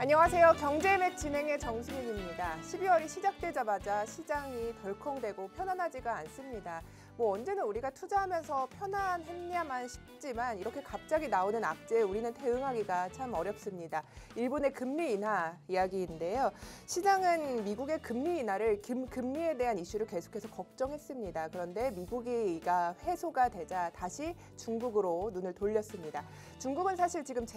안녕하세요. 경제맥 진행의 정수민입니다. 12월이 시작되자마자 시장이 덜컹대고 편안하지가 않습니다. 언제는 우리가 투자하면서 편안했냐만 싶지만 이렇게 갑자기 나오는 악재에 우리는 대응하기가 참 어렵습니다. 일본의 금리 인하 이야기인데요. 시장은 미국의 금리 인하를 금리에 대한 이슈를 계속해서 걱정했습니다. 그런데 미국이가 회소가 되자 다시 중국으로 눈을 돌렸습니다. 중국은 사실 지금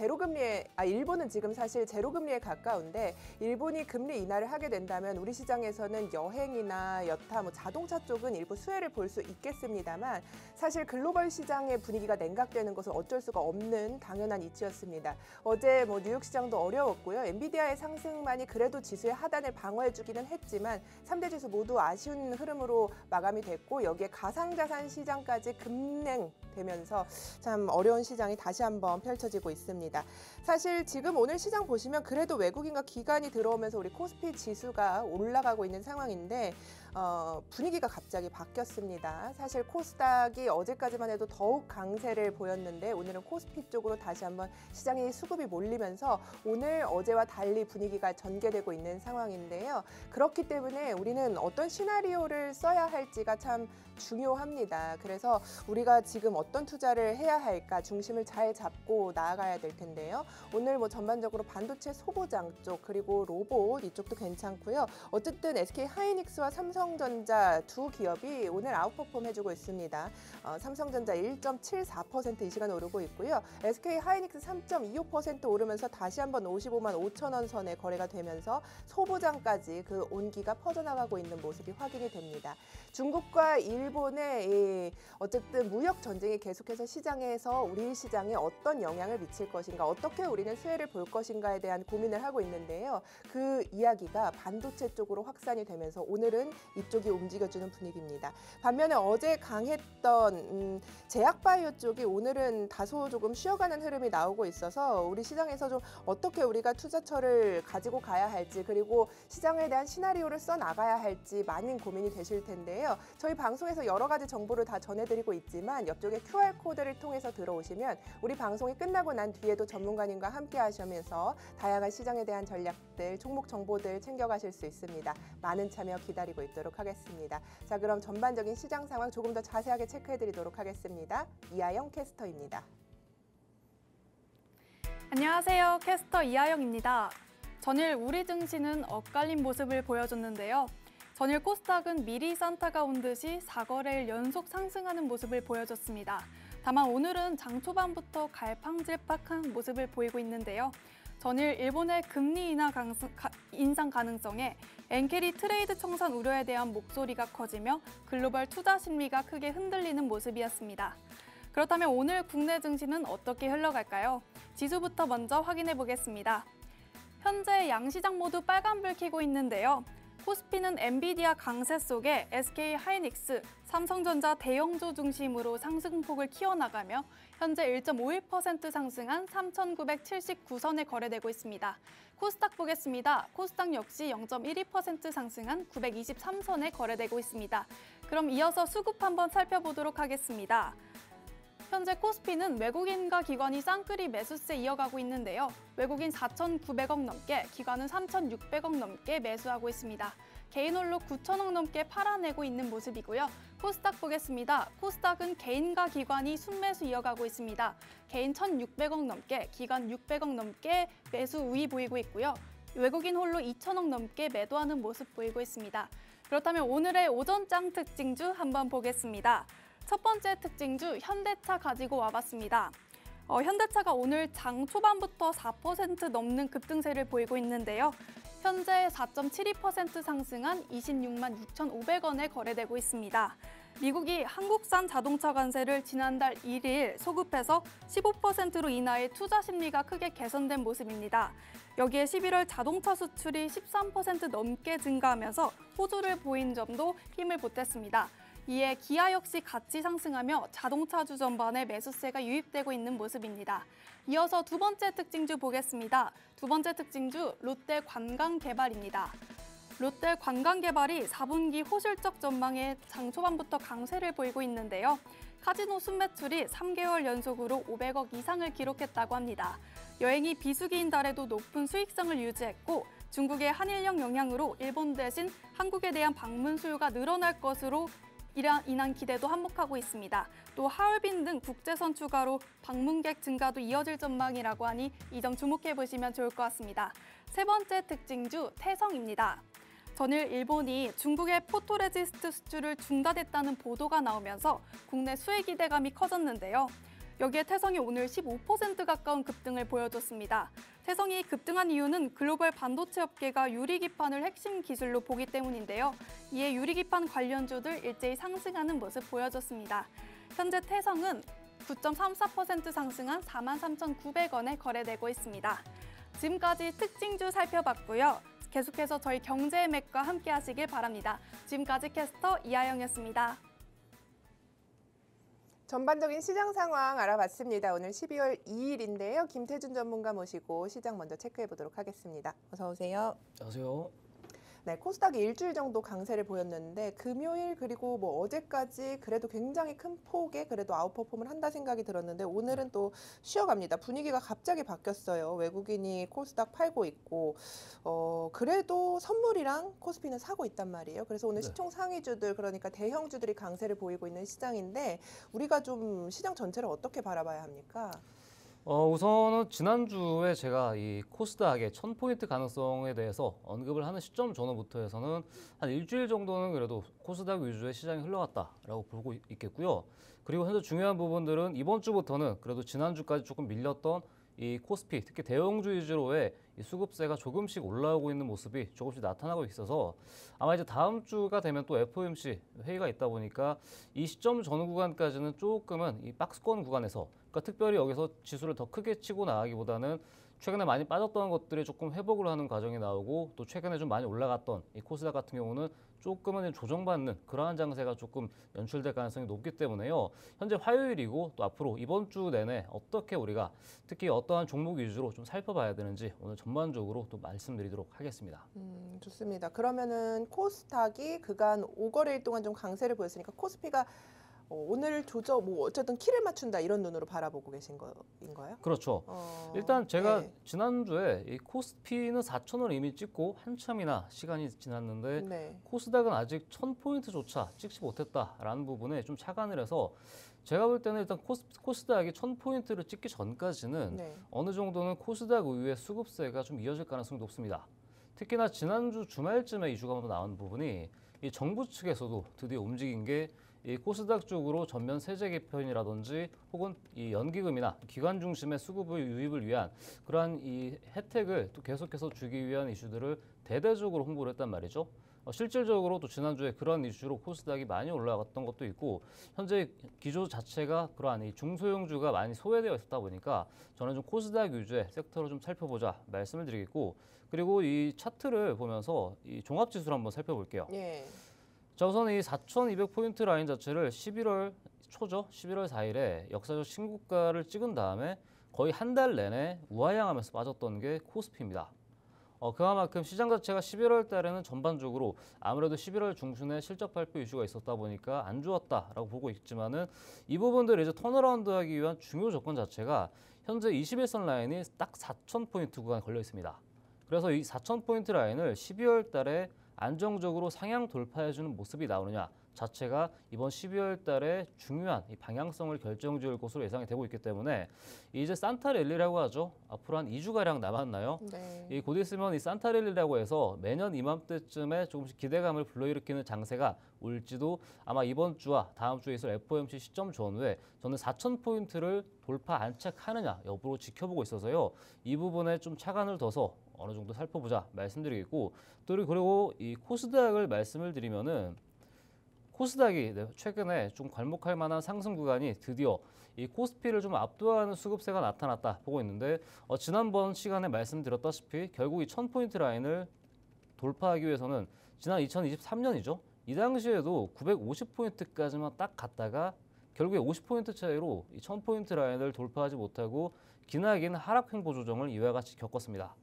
일본은 지금 사실 제로금리에 가까운데 일본이 금리 인하를 하게 된다면 우리 시장에서는 여행이나 여타 자동차 쪽은 일부 수혜를 볼 수 있겠습니다만 사실 글로벌 시장의 분위기가 냉각되는 것은 어쩔 수가 없는 당연한 이치였습니다. 어제 뉴욕 시장도 어려웠고요. 엔비디아의 상승만이 그래도 지수의 하단을 방어해주기는 했지만 3대 지수 모두 아쉬운 흐름으로 마감이 됐고 여기에 가상자산 시장까지 급냉되면서 참 어려운 시장이 다시 한번 펼쳐지고 있습니다. 사실 지금 오늘 시장 보시면 그래도 외국인과 기관이 들어오면서 우리 코스피 지수가 올라가고 있는 상황인데 분위기가 갑자기 바뀌었습니다. 사실 코스닥이 어제까지만 해도 더욱 강세를 보였는데 오늘은 코스피 쪽으로 다시 한번 시장의 수급이 몰리면서 오늘 어제와 달리 분위기가 전개되고 있는 상황인데요. 그렇기 때문에 우리는 어떤 시나리오를 써야 할지가 참 중요합니다. 그래서 우리가 지금 어떤 투자를 해야 할까 중심을 잘 잡고 나아가야 될 텐데요. 오늘 전반적으로 반도체 소보장 쪽 그리고 로봇 이쪽도 괜찮고요. 어쨌든 SK 하이닉스와 삼성전자 두 기업이 오늘 아웃퍼폼 해주고 있습니다. 삼성전자 1.74% 이 시간 오르고 있고요. SK 하이닉스 3.25% 오르면서 다시 한번 55만 5천 원 선에 거래가 되면서 소보장까지 그 온기가 퍼져나가고 있는 모습이 확인이 됩니다. 중국과 일본의 어쨌든 무역 전쟁이 계속해서 시장에서 우리 시장에 어떤 영향을 미칠 것인가, 어떻게 우리는 수혜를 볼 것인가에 대한 고민을 하고 있는데요. 그 이야기가 반도체 쪽으로 확산이 되면서 오늘은 이쪽이 움직여주는 분위기입니다. 반면에 어제 강했던 제약바이오 쪽이 오늘은 다소 조금 쉬어가는 흐름이 나오고 있어서 우리 시장에서 좀 어떻게 우리가 투자처를 가지고 가야 할지 그리고 시장에 대한 시나리오를 써나가야 할지 많은 고민이 되실 텐데요. 저희 방송에서 여러 가지 정보를 다 전해드리고 있지만 옆쪽에 QR코드를 통해서 들어오시면 우리 방송이 끝나고 난 뒤에도 전문가님과 함께 하시면서 다양한 시장에 대한 전략들, 종목 정보들 챙겨가실 수 있습니다. 많은 참여 기다리고 있도록 하겠습니다. 자, 그럼 전반적인 시장 상황 조금 더 자세하게 체크해드리도록 하겠습니다. 이하영 캐스터입니다. 안녕하세요. 캐스터 이하영입니다. 전일 우리 증시는 엇갈린 모습을 보여줬는데요. 전일 코스닥은 미리 산타가 온 듯이 4거래일 연속 상승하는 모습을 보여줬습니다. 다만 오늘은 장 초반부터 갈팡질팡한 모습을 보이고 있는데요. 전일 일본의 금리 인상 가능성에 엔캐리 트레이드 청산 우려에 대한 목소리가 커지며 글로벌 투자 심리가 크게 흔들리는 모습이었습니다. 그렇다면 오늘 국내 증시는 어떻게 흘러갈까요? 지수부터 먼저 확인해 보겠습니다. 현재 양시장 모두 빨간불 켜고 있는데요. 코스피는 엔비디아 강세 속에 SK 하이닉스, 삼성전자 대형주 중심으로 상승폭을 키워나가며 현재 1.51% 상승한 3,979선에 거래되고 있습니다. 코스닥 보겠습니다. 코스닥 역시 0.12% 상승한 923선에 거래되고 있습니다. 그럼 이어서 수급 한번 살펴보도록 하겠습니다. 현재 코스피는 외국인과 기관이 쌍끌이 매수세 이어가고 있는데요. 외국인 4,900억 넘게, 기관은 3,600억 넘게 매수하고 있습니다. 개인 홀로 9,000억 넘게 팔아내고 있는 모습이고요. 코스닥 보겠습니다. 코스닥은 개인과 기관이 순매수 이어가고 있습니다. 개인 1,600억 넘게, 기관 600억 넘게 매수 우위 보이고 있고요. 외국인 홀로 2,000억 넘게 매도하는 모습 보이고 있습니다. 그렇다면 오늘의 오전장 특징주 한번 보겠습니다. 첫 번째 특징주 현대차 가지고 와봤습니다. 현대차가 오늘 장 초반부터 4% 넘는 급등세를 보이고 있는데요. 현재 4.72% 상승한 26만 6,500원에 거래되고 있습니다. 미국이 한국산 자동차 관세를 지난달 1일 소급해서 15%로 인하해 투자 심리가 크게 개선된 모습입니다. 여기에 11월 자동차 수출이 13% 넘게 증가하면서 호조를 보인 점도 힘을 보탰습니다. 이에 기아 역시 같이 상승하며 자동차주 전반에 매수세가 유입되고 있는 모습입니다. 이어서 두 번째 특징주 보겠습니다. 두 번째 특징주 롯데 관광개발입니다. 롯데 관광개발이 4분기 호실적 전망에 장 초반부터 강세를 보이고 있는데요. 카지노 순매출이 3개월 연속으로 500억 이상을 기록했다고 합니다. 여행이 비수기인 달에도 높은 수익성을 유지했고 중국의 한일령 영향으로 일본 대신 한국에 대한 방문 수요가 늘어날 것으로 인한 기대도 한몫하고 있습니다. 또 하얼빈 등 국제선 추가로 방문객 증가도 이어질 전망이라고 하니 이 점 주목해 보시면 좋을 것 같습니다. 세 번째 특징주 태성입니다. 전일 일본이 중국의 포토레지스트 수출을 중단했다는 보도가 나오면서 국내 수혜 기대감이 커졌는데요. 여기에 태성이 오늘 15% 가까운 급등을 보여줬습니다. 태성이 급등한 이유는 글로벌 반도체 업계가 유리기판을 핵심 기술로 보기 때문인데요. 이에 유리기판 관련주들 일제히 상승하는 모습 보여줬습니다. 현재 태성은 9.34% 상승한 43,900원에 거래되고 있습니다. 지금까지 특징주 살펴봤고요. 계속해서 저희 경제의 맥과 함께 하시길 바랍니다. 지금까지 캐스터 이하영이었습니다. 전반적인 시장 상황 알아봤습니다. 오늘 12월 2일인데요. 김태준 전문가 모시고 시장 먼저 체크해 보도록 하겠습니다. 어서 오세요. 안녕하세요. 네, 코스닥이 일주일 정도 강세를 보였는데 금요일 그리고 뭐 어제까지 그래도 굉장히 큰 폭의 그래도 아웃퍼폼을 한다 생각이 들었는데 오늘은 또 쉬어갑니다. 분위기가 갑자기 바뀌었어요. 외국인이 코스닥 팔고 있고 그래도 선물이랑 코스피는 사고 있단 말이에요. 그래서 오늘 시총 상위주들 그러니까 대형주들이 강세를 보이고 있는 시장인데 우리가 좀 시장 전체를 어떻게 바라봐야 합니까? 우선은 지난주에 제가 이 코스닥의 1000포인트 가능성에 대해서 언급을 하는 시점 전후부터 해서는 한 일주일 정도는 그래도 코스닥 위주의 시장이 흘러갔다라고 보고 있겠고요. 그리고 현재 중요한 부분들은 이번 주부터는 그래도 지난주까지 조금 밀렸던 이 코스피, 특히 대형주 위주로의 이 수급세가 조금씩 올라오고 있는 모습이 조금씩 나타나고 있어서 아마 이제 다음 주가 되면 또 FOMC 회의가 있다 보니까 이 시점 전후 구간까지는 조금은 이 박스권 구간에서 그러니까 특별히 여기서 지수를 더 크게 치고 나가기보다는 최근에 많이 빠졌던 것들이 조금 회복을 하는 과정이 나오고 또 최근에 좀 많이 올라갔던 이 코스닥 같은 경우는 조금은 조정받는 그러한 장세가 조금 연출될 가능성이 높기 때문에요. 현재 화요일이고 또 앞으로 이번 주 내내 어떻게 우리가 특히 어떠한 종목 위주로 좀 살펴봐야 되는지 오늘 전반적으로 또 말씀드리도록 하겠습니다. 좋습니다. 그러면은 코스닥이 그간 5거래일 동안 좀 강세를 보였으니까 코스피가 오늘 뭐 어쨌든 키를 맞춘다 이런 눈으로 바라보고 계신 거인가요? 그렇죠. 일단 제가 네. 지난주에 이 코스피는 4,000원 이미 찍고 한참이나 시간이 지났는데 네. 코스닥은 아직 1000포인트조차 찍지 못했다라는 부분에 좀 착안을 해서 제가 볼 때는 일단 코스닥이 1000포인트를 찍기 전까지는 네. 어느 정도는 코스닥 우위의 수급세가 좀 이어질 가능성이 높습니다. 특히나 지난주 주말쯤에 이슈가 한번 나온 부분이 이 정부 측에서도 드디어 움직인 게 이 코스닥 쪽으로 전면 세제 개편이라든지 혹은 이 연기금이나 기관 중심의 수급의 유입을 위한 그러한 이 혜택을 또 계속해서 주기 위한 이슈들을 대대적으로 홍보를 했단 말이죠. 실질적으로 또 지난주에 그런 이슈로 코스닥이 많이 올라갔던 것도 있고 현재 기조 자체가 그러한 이 중소형주가 많이 소외되어 있었다 보니까 저는 좀 코스닥 위주의 섹터로 좀 살펴보자 말씀을 드리겠고 그리고 이 차트를 보면서 이 종합지수를 한번 살펴볼게요. 예. 자, 우선 이 4,200포인트 라인 자체를 11월 초죠. 11월 4일에 역사적 신고가를 찍은 다음에 거의 한 달 내내 우하향하면서 빠졌던 게 코스피입니다. 그만큼 시장 자체가 11월 달에는 전반적으로 아무래도 11월 중순에 실적 발표 이슈가 있었다 보니까 안 좋았다라고 보고 있지만은 이 부분들을 이제 턴어라운드하기 위한 중요 조건 자체가 현재 21선 라인이 딱 4,000포인트 구간에 걸려 있습니다. 그래서 이 4,000포인트 라인을 12월 달에 안정적으로 상향 돌파해주는 모습이 나오느냐 자체가 이번 12월 달에 중요한 이 방향성을 결정지을 것으로 예상이 되고 있기 때문에 이제 산타랠리라고 하죠. 앞으로 한 2주가량 남았나요? 네. 곧 있으면 이 산타랠리라고 해서 매년 이맘때쯤에 조금씩 기대감을 불러일으키는 장세가 올지도 아마 이번 주와 다음 주에 있을 FOMC 시점 전후에 저는 4,000포인트를 돌파 안착하느냐 여부로 지켜보고 있어서요. 이 부분에 좀 차관을 둬서 어느 정도 살펴보자 말씀드리겠고 또 그리고 이 코스닥을 말씀을 드리면은 코스닥이 최근에 좀 괄목할 만한 상승 구간이 드디어 이 코스피를 좀 압도하는 수급세가 나타났다 보고 있는데 지난번 시간에 말씀드렸다시피 결국 이 1000포인트 라인을 돌파하기 위해서는 지난 2023년이죠. 이 당시에도 950포인트까지만 딱 갔다가 결국에 50포인트 차이로 이 1000포인트 라인을 돌파하지 못하고 기나긴 하락 횡보 조정을 이와 같이 겪었습니다.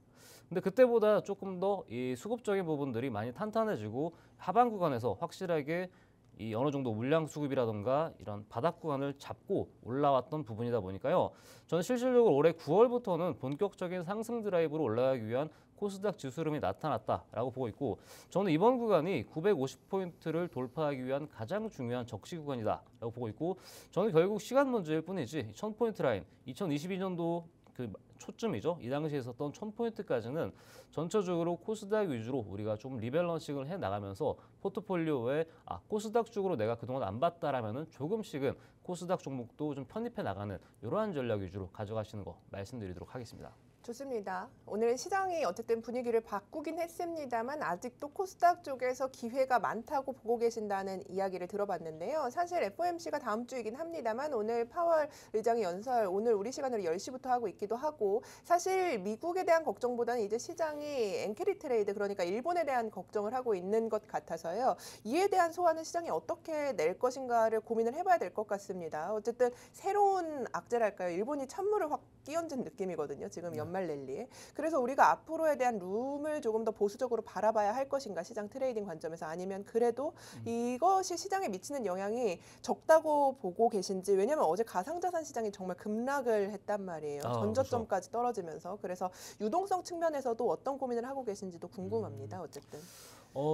근데 그때보다 조금 더 이 수급적인 부분들이 많이 탄탄해지고 하반 구간에서 확실하게 이 어느 정도 물량 수급이라던가 이런 바닥 구간을 잡고 올라왔던 부분이다 보니까요. 저는 실질적으로 올해 9월부터는 본격적인 상승 드라이브로 올라가기 위한 코스닥 지수 흐름이 나타났다라고 보고 있고, 저는 이번 구간이 950포인트를 돌파하기 위한 가장 중요한 적시 구간이다라고 보고 있고, 저는 결국 시간 문제일 뿐이지 1000포인트 라인 2022년도 그 초쯤이죠. 이 당시에 있었던 1000포인트까지는 전체적으로 코스닥 위주로 우리가 좀 리밸런싱을 해 나가면서 포트폴리오에 코스닥 쪽으로 내가 그동안 안 봤다라면은 조금씩은 코스닥 종목도 좀 편입해 나가는 이러한 전략 위주로 가져가시는 거 말씀드리도록 하겠습니다. 좋습니다. 오늘 시장이 어쨌든 분위기를 바꾸긴 했습니다만 아직도 코스닥 쪽에서 기회가 많다고 보고 계신다는 이야기를 들어봤는데요. 사실 FOMC가 다음 주이긴 합니다만 오늘 파월 의장이 연설 오늘 우리 시간으로 10시부터 하고 있기도 하고, 사실 미국에 대한 걱정보다는 이제 시장이 엔캐리 트레이드, 그러니까 일본에 대한 걱정을 하고 있는 것 같아서요. 이에 대한 소환은 시장이 어떻게 낼 것인가를 고민을 해봐야 될 것 같습니다. 어쨌든 새로운 악재랄까요. 일본이 찬물을 확 끼얹은 느낌이거든요. 지금 연말 랠리에. 그래서 우리가 앞으로에 대한 룸을 조금 더 보수적으로 바라봐야 할 것인가, 시장 트레이딩 관점에서, 아니면 그래도 이것이 시장에 미치는 영향이 적다고 보고 계신지. 왜냐하면 어제 가상자산 시장이 정말 급락을 했단 말이에요. 전저점까지 떨어지면서. 그래서 유동성 측면에서도 어떤 고민을 하고 계신지도 궁금합니다. 어쨌든.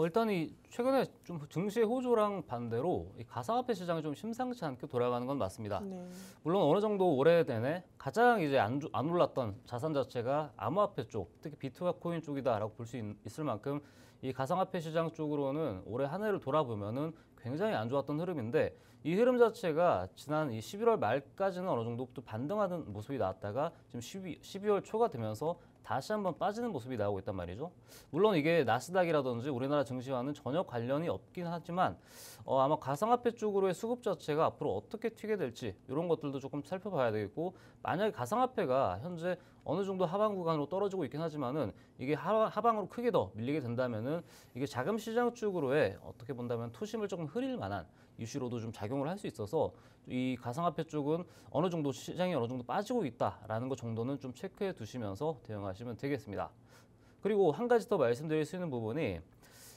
일단 이 최근에 좀 증시의 호조랑 반대로 이 가상화폐 시장이 좀 심상치 않게 돌아가는 건 맞습니다. 네. 물론 어느 정도 올해 내내 가장 이제 안 올랐던 자산 자체가 암호화폐 쪽, 특히 비트와 코인 쪽이다라고 볼 수 있을 만큼 이 가상화폐 시장 쪽으로는 올해 한 해를 돌아보면은 굉장히 안 좋았던 흐름인데, 이 흐름 자체가 지난 이 11월 말까지는 어느 정도 또 반등하는 모습이 나왔다가 지금 12월 초가 되면서 다시 한번 빠지는 모습이 나오고 있단 말이죠. 물론 이게 나스닥이라든지 우리나라 증시와는 전혀 관련이 없긴 하지만 아마 가상화폐 쪽으로의 수급 자체가 앞으로 어떻게 튀게 될지 이런 것들도 조금 살펴봐야 되겠고, 만약에 가상화폐가 현재 어느 정도 하방 구간으로 떨어지고 있긴 하지만은 이게 하방으로 크게 더 밀리게 된다면은 이게 자금 시장 쪽으로의 어떻게 본다면 투심을 조금 흐릴 만한 이슈로도 좀 작용을 할 수 있어서 이 가상화폐 쪽은 어느 정도 시장이 어느 정도 빠지고 있다라는 것 정도는 좀 체크해 두시면서 대응하시면 되겠습니다. 그리고 한 가지 더 말씀드릴 수 있는 부분이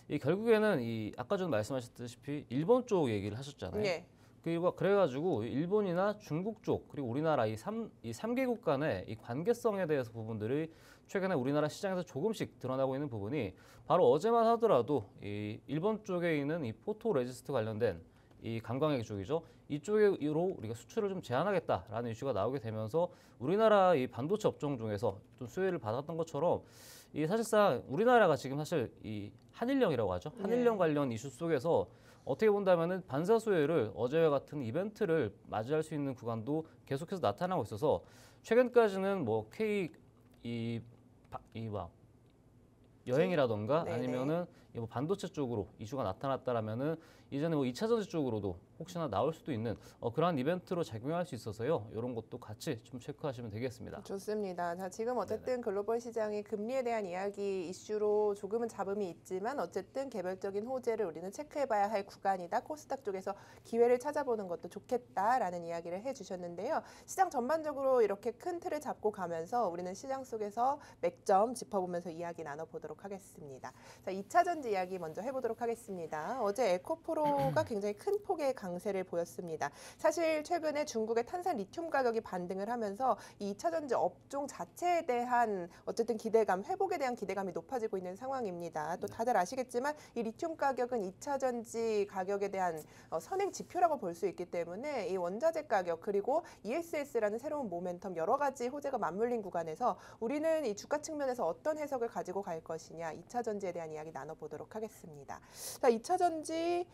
이 결국에는 이 아까 전 말씀하셨다시피 일본 쪽 얘기를 하셨잖아요. 네. 그리고 그래가지고 일본이나 중국 쪽 그리고 우리나라 이 3개국 간의 이 관계성에 대해서 부분들이 최근에 우리나라 시장에서 조금씩 드러나고 있는 부분이 바로 어제만 하더라도 이 일본 쪽에 있는 이 포토 레지스트 관련된 이 관광객 쪽이죠. 이쪽으로 우리가 수출을 좀 제한하겠다라는 이슈가 나오게 되면서 우리나라 이 반도체 업종 중에서 좀 수혜를 받았던 것처럼 이 사실상 우리나라가 지금 사실 이 한일령이라고 하죠. 한일령 관련 이슈 속에서 어떻게 본다면은 반사 수혜를 어제와 같은 이벤트를 맞이할 수 있는 구간도 계속해서 나타나고 있어서 최근까지는 뭐 K 여행이라던가 네네. 아니면은 뭐 반도체 쪽으로 이슈가 나타났다라면은 이제는 뭐 2차 전지 쪽으로도 혹시나 나올 수도 있는 그러한 이벤트로 작용할 수 있어서요. 이런 것도 같이 좀 체크하시면 되겠습니다. 좋습니다. 자, 지금 어쨌든 글로벌 시장이 금리에 대한 이야기 이슈로 조금은 잡음이 있지만 어쨌든 개별적인 호재를 우리는 체크해봐야 할 구간이다. 코스닥 쪽에서 기회를 찾아보는 것도 좋겠다라는 이야기를 해주셨는데요. 시장 전반적으로 이렇게 큰 틀을 잡고 가면서 우리는 시장 속에서 맥점 짚어보면서 이야기 나눠보도록 하겠습니다. 자, 2차 전지 이야기 먼저 해보도록 하겠습니다. 어제 에코프로가 굉장히 큰 폭의 강세를 보였습니다. 사실 최근에 중국의 탄산 리튬 가격이 반등을 하면서 이 2차 전지 업종 자체에 대한 어쨌든 기대감, 회복에 대한 기대감이 높아지고 있는 상황입니다. 또 다들 아시겠지만 이 리튬 가격은 2차 전지 가격에 대한 선행 지표라고 볼 수 있기 때문에 이 원자재 가격 그리고 ESS라는 새로운 모멘텀 여러 가지 호재가 맞물린 구간에서 우리는 이 주가 측면에서 어떤 해석을 가지고 갈 것이냐 2차 전지에 대한 이야기 나눠보도록 하겠습니다. 자, 2차 전지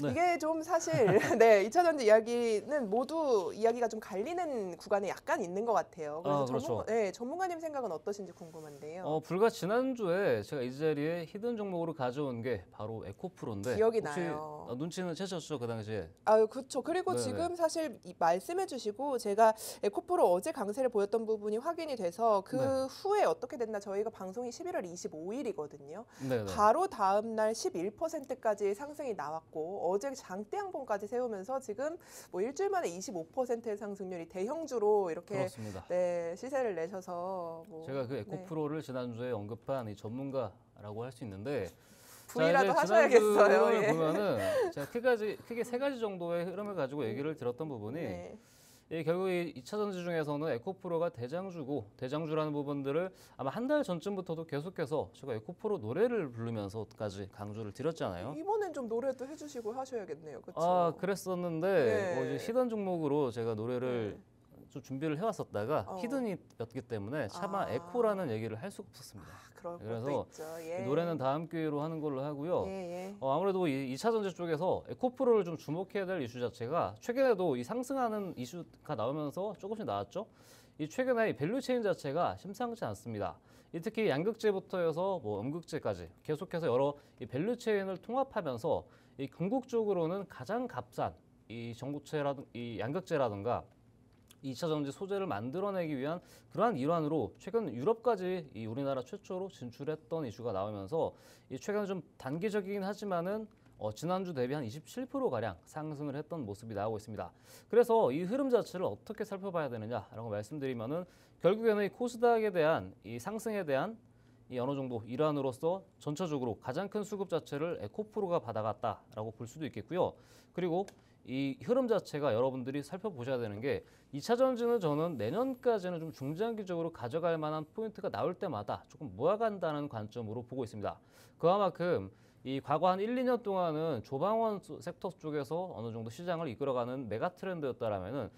이게 좀 사실 2차 전지 이야기는 모두 이야기가 좀 갈리는 구간에 약간 있는 것 같아요. 그래서 그렇죠. 전문가님 생각은 어떠신지 궁금한데요. 불과 지난주에 제가 이 자리에 히든 종목으로 가져온 게 바로 에코프로인데 기억이 혹시 나요. 눈치는 채셨죠? 그 당시에? 그렇죠. 그리고 네네. 지금 사실 말씀해 주시고 제가 에코프로 어제 강세를 보였던 부분이 확인이 돼서 그 후에 어떻게 됐나 저희가 방송이 11월 25일이거든요. 네네. 바로 다음 날 11%까지 상승이 나왔고 어제 장대 양봉까지 세우면서 지금 뭐 일주일 만에 25%의 상승률이 대형주로 이렇게 그렇습니다. 시세를 내셔서 제가 그 에코프로를 지난주에 언급한 이 전문가라고 할 수 있는데 V라도 자, 이제 하셔야겠어요. 지난주를 예. 보면은 제가 크게 세 가지 정도의 흐름을 가지고 얘기를 드렸던 부분이 네. 결국 이 2차 전지 중에서는 에코프로가 대장주라는 부분들을 아마 한 달 전쯤부터도 계속해서 제가 에코프로 노래를 부르면서까지 강조를 드렸잖아요. 이번엔 좀 노래도 해주시고 하셔야겠네요. 그렇죠? 아, 그랬었는데 네. 이제 히든 종목으로 제가 노래를 좀 준비를 해왔었다가 어. 히든이었기 때문에 차마 아. 에코라는 얘기를 할 수가 없었습니다. 그럴 것도 그래서 있죠. 예. 노래는 다음 기회로 하는 걸로 하고요. 예, 예. 아무래도 이 2차 전지 쪽에서 에코프로를 좀 주목해야 될 이슈 자체가 최근에도 이 상승하는 이슈가 나오면서 조금씩 나왔죠. 이 최근에 이 밸류체인 자체가 심상치 않습니다. 이 특히 양극재부터 해서 뭐 음극재까지 계속해서 여러 이 밸류체인을 통합하면서 이 궁극적으로는 가장 값싼 이 전고체라든 이 양극재라든가 2차 전지 소재를 만들어내기 위한 그러한 일환으로 최근 유럽까지 이 우리나라 최초로 진출했던 이슈가 나오면서 이 최근 좀 단기적이긴 하지만은 지난주 대비 한 27%가량 상승을 했던 모습이 나오고 있습니다. 그래서 이 흐름 자체를 어떻게 살펴봐야 되느냐라고 말씀드리면은 결국에는 이 코스닥에 대한 이 상승에 대한 이 어느 정도 일환으로서 전체적으로 가장 큰 수급 자체를 에코프로가 받아갔다라고 볼 수도 있겠고요. 그리고 이 흐름 자체가 여러분들이 살펴보셔야 되는 게 2차 전지는 저는 내년까지는 좀 중장기적으로 가져갈 만한 포인트가 나올 때마다 조금 모아간다는 관점으로 보고 있습니다. 그와 만큼 이 과거 한 1, 2년 동안은 조방원 섹터 쪽에서 어느 정도 시장을 이끌어가는 메가 트렌드였다라면은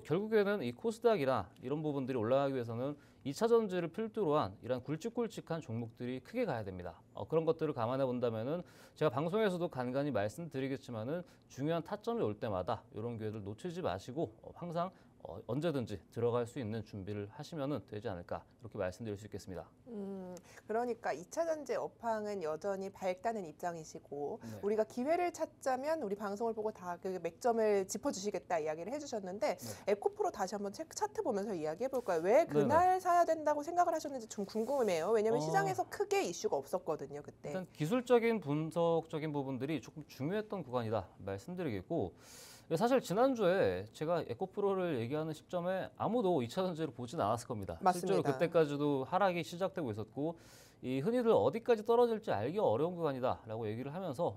결국에는 이 코스닥이나 이런 부분들이 올라가기 위해서는 2차 전지를 필두로 한 이런 굵직굵직한 종목들이 크게 가야 됩니다. 그런 것들을 감안해 본다면은 제가 방송에서도 간간히 말씀드리겠지만은 중요한 타점이 올 때마다 이런 기회들 놓치지 마시고 항상 언제든지 들어갈 수 있는 준비를 하시면 되지 않을까 이렇게 말씀드릴 수 있겠습니다. 그러니까 2차 전지 업황은 여전히 밝다는 입장이시고 네. 우리가 기회를 찾자면 우리 방송을 보고 다 그 맥점을 짚어주시겠다 이야기를 해주셨는데 에코프로 다시 한번 차트 보면서 이야기해볼까요? 왜 그날 사야 된다고 생각을 하셨는지 좀 궁금해요. 왜냐하면 시장에서 크게 이슈가 없었거든요. 그때. 일단 기술적인 분석적인 부분들이 조금 중요했던 구간이다 말씀드리겠고 사실 지난주에 제가 에코프로를 얘기하는 시점에 아무도 2차 전지를 보진 않았을 겁니다. 맞습니다. 실제로 그때까지도 하락이 시작되고 있었고 이 흔히들 어디까지 떨어질지 알기 어려운 구간이다라고 얘기를 하면서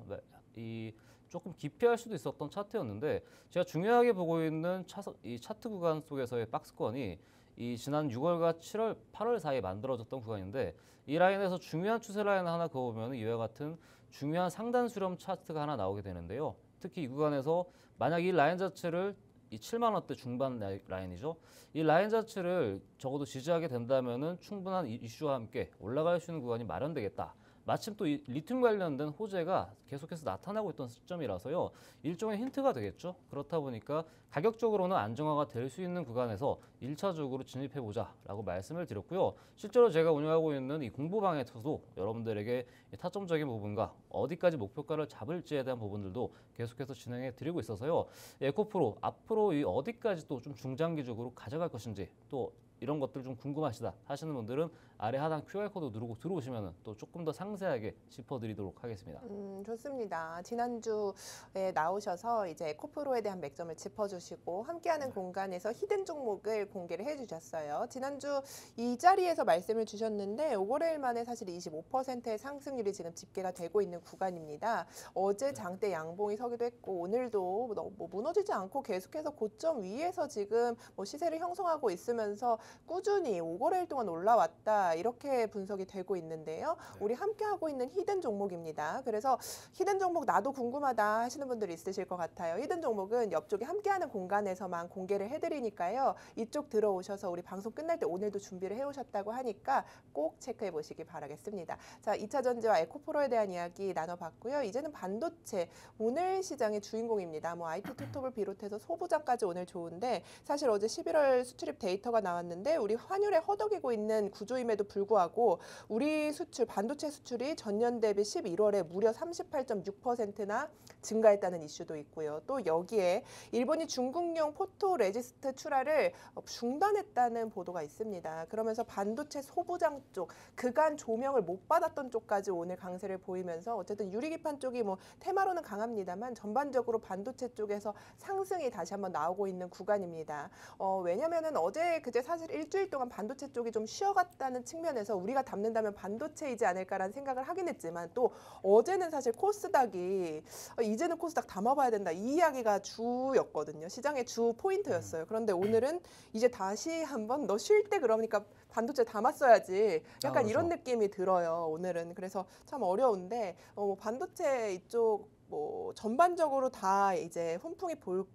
이 조금 기피할 수도 있었던 차트였는데 제가 중요하게 보고 있는 이 차트 구간 속에서의 박스권이 이 지난 6월과 7월, 8월 사이에 만들어졌던 구간인데 이 라인에서 중요한 추세 라인 하나 그어보면 이와 같은 중요한 상단 수렴 차트가 하나 나오게 되는데요. 특히 이 구간에서 만약 이 라인 자체를 이 7만 원대 중반 라인이죠. 이 라인 자체를 적어도 지지하게 된다면은 충분한 이슈와 함께 올라갈 수 있는 구간이 마련되겠다. 마침 또 이 리튬 관련된 호재가 계속해서 나타나고 있던 시점이라서요. 일종의 힌트가 되겠죠. 그렇다 보니까 가격적으로는 안정화가 될 수 있는 구간에서 1차적으로 진입해보자라고 말씀을 드렸고요. 실제로 제가 운영하고 있는 이 공부방에서도 여러분들에게 타점적인 부분과 어디까지 목표가를 잡을지에 대한 부분들도 계속해서 진행해 드리고 있어서요. 에코프로 앞으로 이 어디까지 또 좀 중장기적으로 가져갈 것인지 또 이런 것들 좀 궁금하시다 하시는 분들은 아래 하단 QR코드 누르고 들어오시면 또 조금 더 상세하게 짚어드리도록 하겠습니다. 좋습니다. 지난주에 나오셔서 이제 에코프로에 대한 맥점을 짚어주시고 함께하는 공간에서 히든 종목을 공개를 해주셨어요. 지난주 이 자리에서 말씀을 주셨는데 5거래일 만에 사실 25%의 상승률이 지금 집계가 되고 있는 구간입니다. 어제 장대 양봉이 서기도 했고 오늘도 뭐 무너지지 않고 계속해서 고점 위에서 지금 뭐 시세를 형성하고 있으면서 꾸준히 5거래일 동안 올라왔다 이렇게 분석이 되고 있는데요. 우리 함께하고 있는 히든 종목입니다. 그래서 히든 종목 나도 궁금하다 하시는 분들이 있으실 것 같아요. 히든 종목은 옆쪽에 함께하는 공간에서만 공개를 해드리니까요. 이쪽 들어오셔서 우리 방송 끝날 때 오늘도 준비를 해오셨다고 하니까 꼭 체크해 보시기 바라겠습니다. 자, 2차 전지와 에코프로에 대한 이야기 나눠봤고요. 이제는 반도체, 오늘 시장의 주인공입니다. 뭐 IT 투톱을 비롯해서 소부장까지 오늘 좋은데 사실 어제 11월 수출입 데이터가 나왔는데 우리 환율에 허덕이고 있는 구조임에도 불구하고 우리 수출, 반도체 수출이 전년 대비 11월에 무려 38.6%나 증가했다는 이슈도 있고요. 또 여기에 일본이 중국용 포토레지스트 출하를 중단했다는 보도가 있습니다. 그러면서 반도체 소부장 쪽, 그간 조명을 못 받았던 쪽까지 오늘 강세를 보이면서 어쨌든 유리기판 쪽이 뭐 테마로는 강합니다만 전반적으로 반도체 쪽에서 상승이 다시 한번 나오고 있는 구간입니다. 왜냐면은 어제 그제 사실 사실 일주일 동안 반도체 쪽이 좀 쉬어갔다는 측면에서 우리가 담는다면 반도체이지 않을까라는 생각을 하긴 했지만 또 어제는 사실 코스닥이 이제는 코스닥 담아봐야 된다 이 이야기가 주였거든요. 시장의 주 포인트였어요. 그런데 오늘은 이제 다시 한번 너 쉴 때 그러니까 반도체 담았어야지 약간 그렇죠. 이런 느낌이 들어요. 오늘은 그래서 참 어려운데 반도체 이쪽 뭐 전반적으로 다 이제 훈풍이 불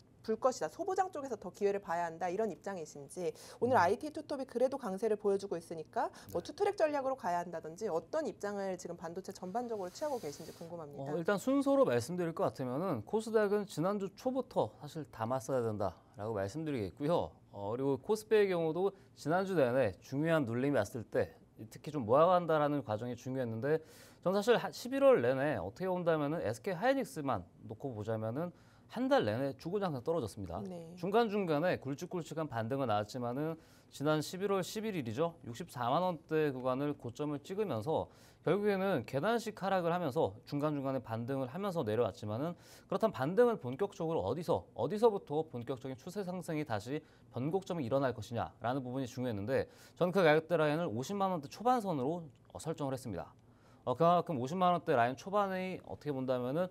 것이다. 소부장 쪽에서 더 기회를 봐야 한다. 이런 입장이신지 오늘 IT 투톱이 그래도 강세를 보여주고 있으니까 뭐 투트랙 전략으로 가야 한다든지 어떤 입장을 지금 반도체 전반적으로 취하고 계신지 궁금합니다. 일단 순서로 말씀드릴 것 같으면은 코스닥은 지난주 초부터 사실 담았어야 된다라고 말씀드리겠고요. 그리고 코스피의 경우도 지난주 내내 중요한 눌림이 왔을 때 특히 좀 모아간다라는 과정이 중요했는데 저는 사실 11월 내내 어떻게 본다면은 SK 하이닉스만 놓고 보자면은 한 달 내내 주고장창 떨어졌습니다. 네. 중간중간에 굵직굵직한 반등은 나왔지만은 지난 11월 11일이죠. 64만 원대 구간을 고점을 찍으면서 결국에는 계단식 하락을 하면서 중간중간에 반등을 하면서 내려왔지만은 그렇다면 반등은 본격적으로 어디서부터 본격적인 추세 상승이 다시 변곡점이 일어날 것이냐라는 부분이 중요했는데 저는 그 가격대 라인을 50만 원대 초반선으로 설정을 했습니다. 그만큼 50만 원대 라인 초반에 어떻게 본다면은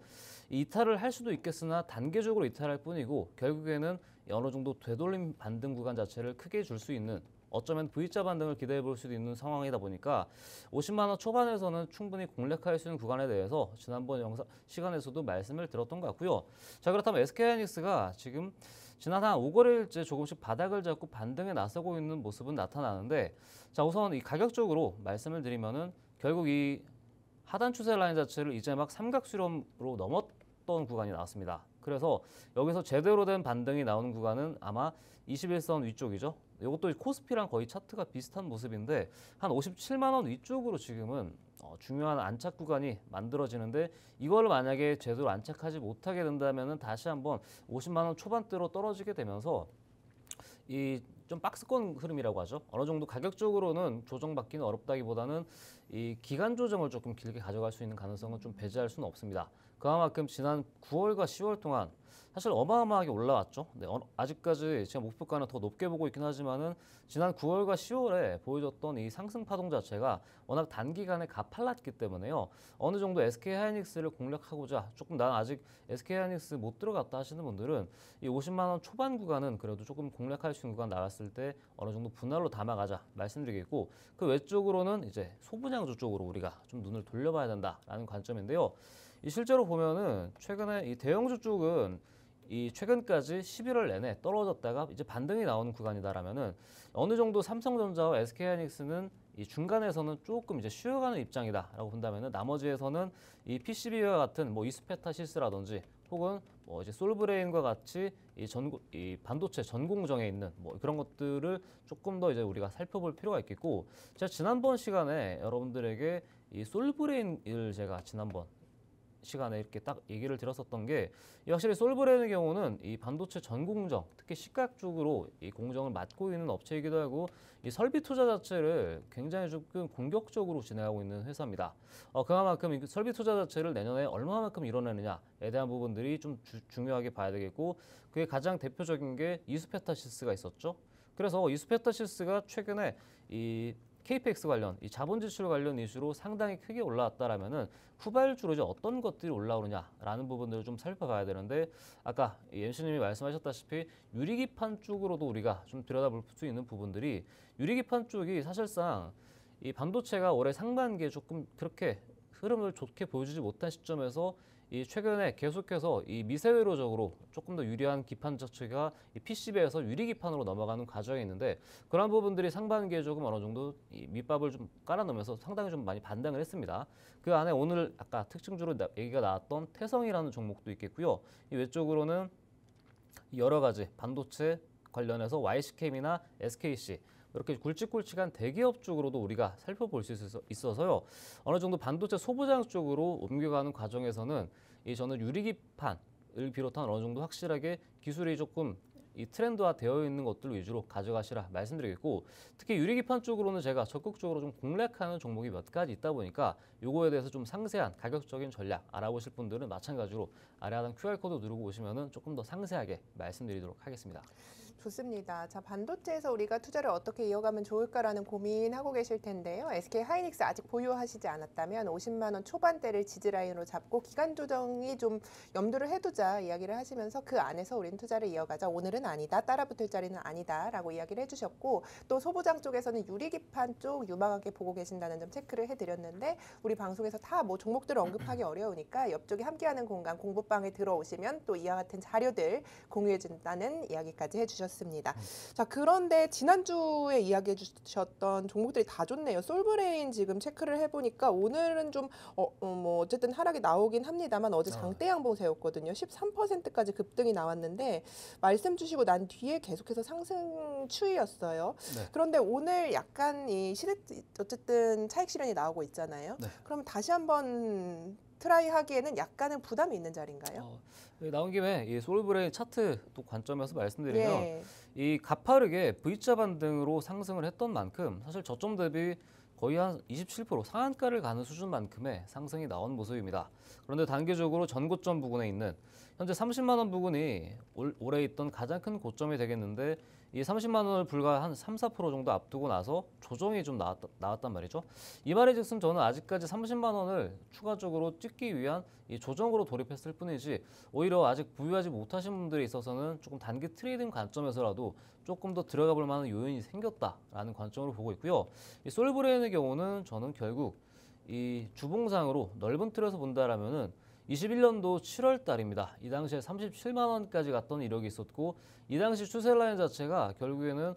이탈을 할 수도 있겠으나 단계적으로 이탈할 뿐이고 결국에는 어느 정도 되돌림 반등 구간 자체를 크게 줄 수 있는 어쩌면 V자 반등을 기대해 볼 수도 있는 상황이다 보니까 50만 원 초반에서는 충분히 공략할 수 있는 구간에 대해서 지난번 영상 시간에서도 말씀을 드렸던 것 같고요. 자, 그렇다면 SK하이닉스가 지금 지난 한 5거래일째 조금씩 바닥을 잡고 반등에 나서고 있는 모습은 나타나는데 자, 우선 이 가격적으로 말씀을 드리면은 결국 이 하단 추세 라인 자체를 이제 막 삼각수렴으로 넘었던 구간이 나왔습니다. 그래서 여기서 제대로 된 반등이 나오는 구간은 아마 21선 위쪽이죠. 이것도 코스피랑 거의 차트가 비슷한 모습인데 한 57만 원 위쪽으로 지금은 중요한 안착 구간이 만들어지는데 이걸 만약에 제대로 안착하지 못하게 된다면 다시 한번 50만 원 초반대로 떨어지게 되면서 이 좀 박스권 흐름이라고 하죠. 어느 정도 가격적으로는 조정받기는 어렵다기보다는 이 기간 조정을 조금 길게 가져갈 수 있는 가능성은 좀 배제할 수는 없습니다. 그만큼 지난 9월과 10월 동안 사실 어마어마하게 올라왔죠. 네, 아직까지 제가 목표가는 더 높게 보고 있긴 하지만은 지난 9월과 10월에 보여줬던 이 상승 파동 자체가 워낙 단기간에 가팔랐기 때문에요. 어느 정도 SK 하이닉스를 공략하고자 조금 난 아직 SK 하이닉스 못 들어갔다 하시는 분들은 이 50만 원 초반 구간은 그래도 조금 공략할 수 있는 구간 나왔을 때 어느 정도 분할로 담아가자 말씀드리겠고 그 외쪽으로는 이제 소분양주 쪽으로 우리가 좀 눈을 돌려봐야 된다라는 관점인데요. 이 실제로 보면은 최근에 이 대형주 쪽은 이 최근까지 11월 내내 떨어졌다가 이제 반등이 나오는 구간이다라면은 어느 정도 삼성전자와 SK하이닉스는 이 중간에서는 조금 이제 쉬어가는 입장이다라고 본다면은 나머지에서는 이 PCB와 같은 뭐 이스페타시스라든지 혹은 뭐 이제 솔브레인과 같이 이 반도체 전공정에 있는 뭐 그런 것들을 조금 더 이제 우리가 살펴볼 필요가 있겠고 제가 지난번 시간에 여러분들에게 이 솔브레인을 제가 지난번 시간에 이렇게 딱 얘기를 드렸었던 게 확실히 솔브레인의 경우는 이 반도체 전 공정, 특히 시각 쪽으로 이 공정을 맡고 있는 업체이기도 하고 이 설비 투자 자체를 굉장히 조금 공격적으로 진행하고 있는 회사입니다. 그만큼 이 설비 투자 자체를 내년에 얼마만큼 이뤄내느냐에 대한 부분들이 좀 중요하게 봐야 되겠고 그게 가장 대표적인 게 이스페타시스가 있었죠. 그래서 이스페타시스가 최근에 이 KPX 관련, 이 자본 지출 관련 이슈로 상당히 크게 올라왔다라면은 후발주로 이제 어떤 것들이 올라오느냐라는 부분들을 좀 살펴봐야 되는데 아까 MC님이 말씀하셨다시피 유리기판 쪽으로도 우리가 좀 들여다볼 수 있는 부분들이 유리기판 쪽이 사실상 이 반도체가 올해 상반기에 조금 그렇게 흐름을 좋게 보여주지 못한 시점에서 이 최근에 계속해서 이 미세회로적으로 조금 더 유리한 기판 자체가 이 PCB에서 유리기판으로 넘어가는 과정이 있는데 그런 부분들이 상반기에 조금 어느 정도 이 밑밥을 좀 깔아놓으면서 상당히 좀 많이 반등을 했습니다. 그 안에 오늘 아까 특징주로 얘기가 나왔던 태성이라는 종목도 있겠고요. 이 외쪽으로는 여러 가지 반도체 관련해서 YC캠이나 SKC 이렇게 굵직굵직한 대기업 쪽으로도 우리가 살펴볼 수 있어서요. 어느 정도 반도체 소부장 쪽으로 옮겨가는 과정에서는 저는 유리기판을 비롯한 어느 정도 확실하게 기술이 조금 이 트렌드화 되어 있는 것들 위주로 가져가시라 말씀드리겠고 특히 유리기판 쪽으로는 제가 적극적으로 좀 공략하는 종목이 몇 가지 있다 보니까 요거에 대해서 좀 상세한 가격적인 전략 알아보실 분들은 마찬가지로 아래 하단 QR코드 누르고 오시면은 조금 더 상세하게 말씀드리도록 하겠습니다. 좋습니다. 자, 반도체에서 우리가 투자를 어떻게 이어가면 좋을까라는 고민하고 계실 텐데요. SK 하이닉스 아직 보유하시지 않았다면 50만 원 초반대를 지지라인으로 잡고 기간 조정이 좀 염두를 해두자 이야기를 하시면서 그 안에서 우리는 투자를 이어가자. 오늘은 아니다. 따라붙을 자리는 아니다라고 이야기를 해주셨고 또 소부장 쪽에서는 유리기판 쪽 유망하게 보고 계신다는 점 체크를 해드렸는데 우리 방송에서 다 뭐 종목들을 언급하기 어려우니까 옆쪽에 함께하는 공간 공부방에 들어오시면 또 이와 같은 자료들 공유해준다는 이야기까지 해주셨습니다. 자, 그런데 지난주에 이야기해 주셨던 종목들이 다 좋네요. 솔브레인 지금 체크를 해보니까 오늘은 좀 뭐 어쨌든 하락이 나오긴 합니다만 어제 장대 양봉 세웠거든요. 13%까지 급등이 나왔는데 말씀 주시고 난 뒤에 계속해서 상승 추이였어요. 네. 그런데 오늘 약간 이 시세 어쨌든 차익 실현이 나오고 있잖아요. 네. 그럼 다시 한번 트라이 하기에는 약간은 부담이 있는 자리인가요? 나온 김에 이 솔브레인 차트 또 관점에서 말씀드리면 예. 이 가파르게 V자 반등으로 상승을 했던 만큼 사실 저점 대비 거의 한 27% 상한가를 가는 수준만큼의 상승이 나온 모습입니다. 그런데 단기적으로 전고점 부근에 있는 현재 30만 원 부근이 올해 있던 가장 큰 고점이 되겠는데 이 30만 원을 불과 한 3, 4% 정도 앞두고 나서 조정이 좀 나왔단 말이죠. 이 말인즉슨 저는 아직까지 30만 원을 추가적으로 찍기 위한 이 조정으로 돌입했을 뿐이지 오히려 아직 부유하지 못하신 분들이 있어서는 조금 단기 트레이딩 관점에서라도 조금 더 들어가 볼 만한 요인이 생겼다라는 관점으로 보고 있고요. 이 솔브레인의 경우는 저는 결국 이 주봉상으로 넓은 틀에서 본다라면은 21년도 7월 달입니다. 이 당시에 37만 원까지 갔던 이력이 있었고 이 당시 추세 라인 자체가 결국에는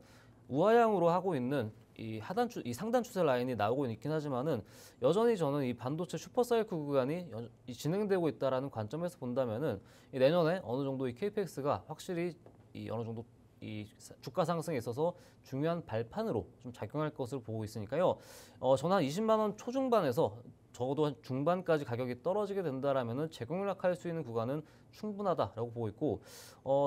우하향으로 하고 있는 이 상단 추세 라인이 나오고 있긴 하지만은 여전히 저는 이 반도체 슈퍼사이클 구간이 진행되고 있다라는 관점에서 본다면은 이 내년에 어느 정도 이 KPX가 확실히 어느 정도 이 주가 상승에 있어서 중요한 발판으로 좀 작용할 것으로 보고 있으니까요. 저는 한 20만 원 초중반에서 적어도 한 중반까지 가격이 떨어지게 된다라면은 재공략할 수 있는 구간은 충분하다라고 보고 있고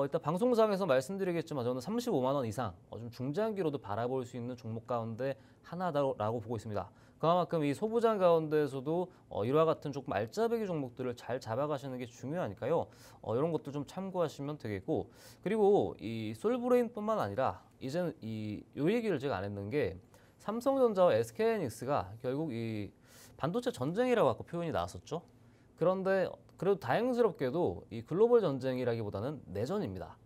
일단 방송상에서 말씀드리겠지만 저는 35만 원 이상 좀 중장기로도 바라볼 수 있는 종목 가운데 하나다라고 보고 있습니다. 그만큼 이 소부장 가운데에서도 이와 같은 조금 알짜배기 종목들을 잘 잡아가시는 게 중요하니까요. 이런 것도 좀 참고하시면 되겠고 그리고 이 솔브레인뿐만 아니라 이제는 요 얘기를 제가 안 했는 게 삼성전자와 SK하이닉스가 결국 이 반도체 전쟁이라고 아까 표현이 나왔었죠. 그런데 그래도 다행스럽게도 이 글로벌 전쟁이라기보다는 내전입니다.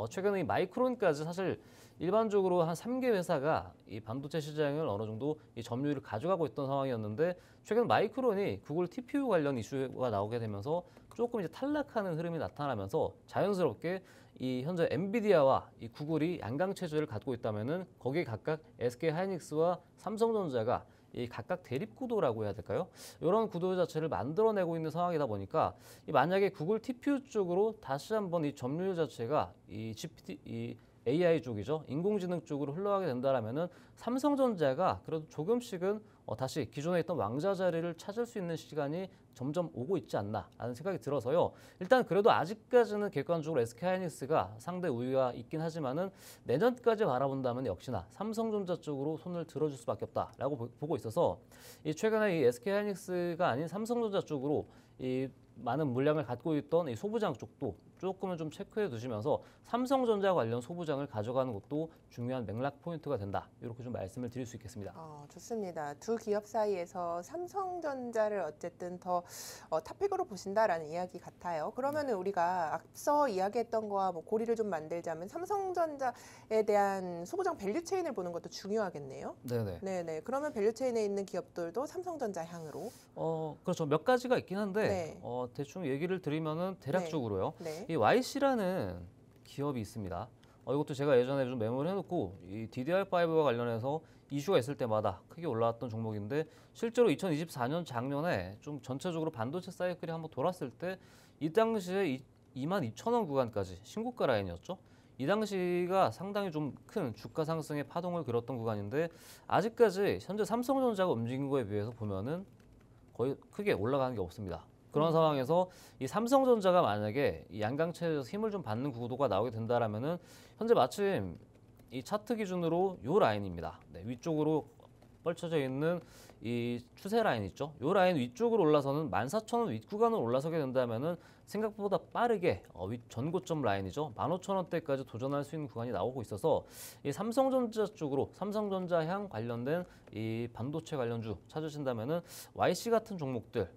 최근에 이 마이크론까지 사실 일반적으로 한 3개 회사가 이 반도체 시장을 어느 정도 이 점유율을 가져가고 있던 상황이었는데 최근 마이크론이 구글 TPU 관련 이슈가 나오게 되면서 조금 이제 탈락하는 흐름이 나타나면서 자연스럽게 이 현재 엔비디아와 이 구글이 양강 체제를 갖고 있다면은 거기에 각각 SK 하이닉스와 삼성전자가 이 각각 대립 구도라고 해야 될까요? 이런 구도 자체를 만들어내고 있는 상황이다 보니까 만약에 구글 TPU 쪽으로 다시 한번 이 점유율 자체가 이 AI 쪽이죠. 인공지능 쪽으로 흘러가게 된다라면은 삼성전자가 그래도 조금씩은 다시 기존에 있던 왕자 자리를 찾을 수 있는 시간이 점점 오고 있지 않나라는 생각이 들어서요. 일단 그래도 아직까지는 객관적으로 SK하이닉스가 상대 우위가 있긴 하지만은 내년까지 바라본다면 역시나 삼성전자 쪽으로 손을 들어줄 수밖에 없다라고 보고 있어서 이 최근에 이 SK하이닉스가 아닌 삼성전자 쪽으로 이 많은 물량을 갖고 있던 이 소부장 쪽도 조금은 좀 체크해 두시면서 삼성전자 관련 소부장을 가져가는 것도 중요한 맥락 포인트가 된다. 이렇게 좀 말씀을 드릴 수 있겠습니다. 좋습니다. 두 기업 사이에서 삼성전자를 어쨌든 더 탑픽으로 보신다라는 이야기 같아요. 그러면은 우리가 앞서 이야기했던 거와 뭐 고리를 좀 만들자면 삼성전자에 대한 소부장 밸류 체인을 보는 것도 중요하겠네요. 네네. 그러면 밸류 체인에 있는 기업들도 삼성전자 향으로. 그렇죠. 몇 가지가 있긴 한데 네. 대충 얘기를 드리면은 대략적으로요. 네. 이 YC라는 기업이 있습니다. 이것도 제가 예전에 좀 메모를 해놓고 이 DDR5와 관련해서 이슈가 있을 때마다 크게 올라왔던 종목인데 실제로 2024년 작년에 좀 전체적으로 반도체 사이클이 한번 돌았을 때 이 당시에 22,000원 구간까지 신고가 라인이었죠. 이 당시가 상당히 좀 큰 주가 상승의 파동을 그렸던 구간인데 아직까지 현재 삼성전자가 움직인 거에 비해서 보면은 거의 크게 올라가는 게 없습니다. 그런 상황에서 이 삼성전자가 만약에 이 양강체에서 힘을 좀 받는 구도가 나오게 된다라면은 현재 마침 이 차트 기준으로 요 라인입니다. 네, 위쪽으로 펼쳐져 있는 이 추세 라인 있죠. 이 라인 위쪽으로 올라서는 14,000원 윗구간을 올라서게 된다면은 생각보다 빠르게 전고점 라인이죠. 15,000원대까지 도전할 수 있는 구간이 나오고 있어서 이 삼성전자 쪽으로 삼성전자향 관련된 이 반도체 관련주 찾으신다면은 YC 같은 종목들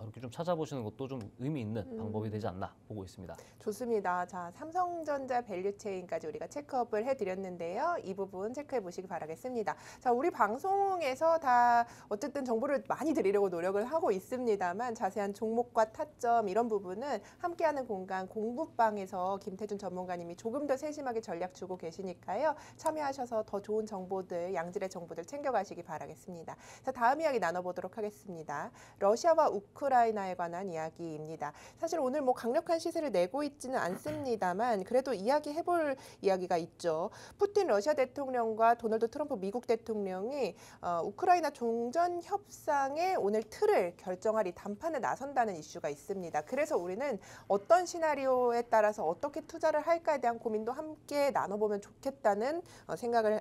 이렇게 좀 찾아보시는 것도 좀 의미 있는 방법이 되지 않나 보고 있습니다. 좋습니다. 자, 삼성전자 밸류체인까지 우리가 체크업을 해드렸는데요. 이 부분 체크해 보시기 바라겠습니다. 자, 우리 방송에서 다 어쨌든 정보를 많이 드리려고 노력을 하고 있습니다만 자세한 종목과 타점 이런 부분은 함께하는 공간 공부방에서 김태준 전문가님이 조금 더 세심하게 전략 주고 계시니까요. 참여하셔서 더 좋은 정보들, 양질의 정보들 챙겨가시기 바라겠습니다. 자, 다음 이야기 나눠보도록 하겠습니다. 러시아와 우크라이나에 관한 이야기입니다. 사실 오늘 뭐 강력한 시세를 내고 있지는 않습니다만 그래도 이야기해볼 이야기가 있죠. 푸틴 러시아 대통령과 도널드 트럼프 미국 대통령이 우크라이나 종전 협상의 오늘 틀을 결정할 이 담판에 나선다는 이슈가 있습니다. 그래서 우리는 어떤 시나리오에 따라서 어떻게 투자를 할까에 대한 고민도 함께 나눠보면 좋겠다는 생각을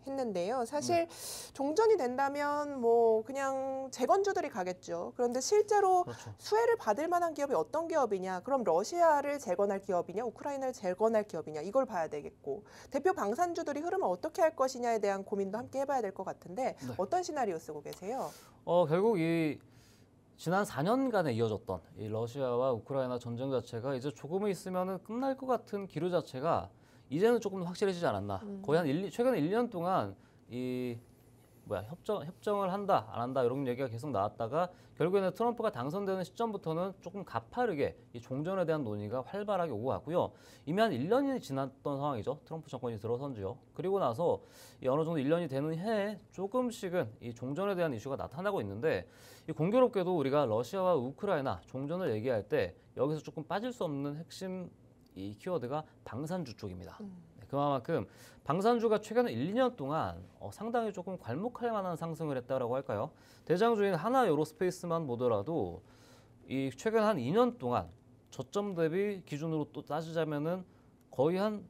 했는데요. 사실 종전이 된다면 뭐 그냥 재건주들이 가겠죠. 그런데 실제로 그렇죠. 수혜를 받을 만한 기업이 어떤 기업이냐? 그럼 러시아를 재건할 기업이냐? 우크라이나를 재건할 기업이냐? 이걸 봐야 되겠고 대표 방산주들이 흐름을 어떻게 할 것이냐에 대한 고민도 함께 해봐야 될 것 같은데 네. 어떤 시나리오 쓰고 계세요? 결국 이 지난 4년간에 이어졌던 이 러시아와 우크라이나 전쟁 자체가 이제 조금 있으면은 끝날 것 같은 기류 자체가 이제는 조금 확실해지지 않았나. 거의 한 최근 1년 동안 이 협정을 한다 안 한다 이런 얘기가 계속 나왔다가 결국에는 트럼프가 당선되는 시점부터는 조금 가파르게 이 종전에 대한 논의가 활발하게 오고 갔고요. 이미 한 1년이 지났던 상황이죠. 트럼프 정권이 들어선지요. 그리고 나서 이 어느 정도 1년이 되는 해에 조금씩은 이 종전에 대한 이슈가 나타나고 있는데 이 공교롭게도 우리가 러시아와 우크라이나 종전을 얘기할 때 여기서 조금 빠질 수 없는 핵심 이 키워드가 방산주 쪽입니다. 네, 그만큼 방산주가 최근 1, 2년 동안 상당히 조금 괄목할 만한 상승을 했다라고 할까요? 대장주인 하나 에어로스페이스만 보더라도 이 최근 한 2년 동안 저점 대비 기준으로 또 따지자면은 거의 한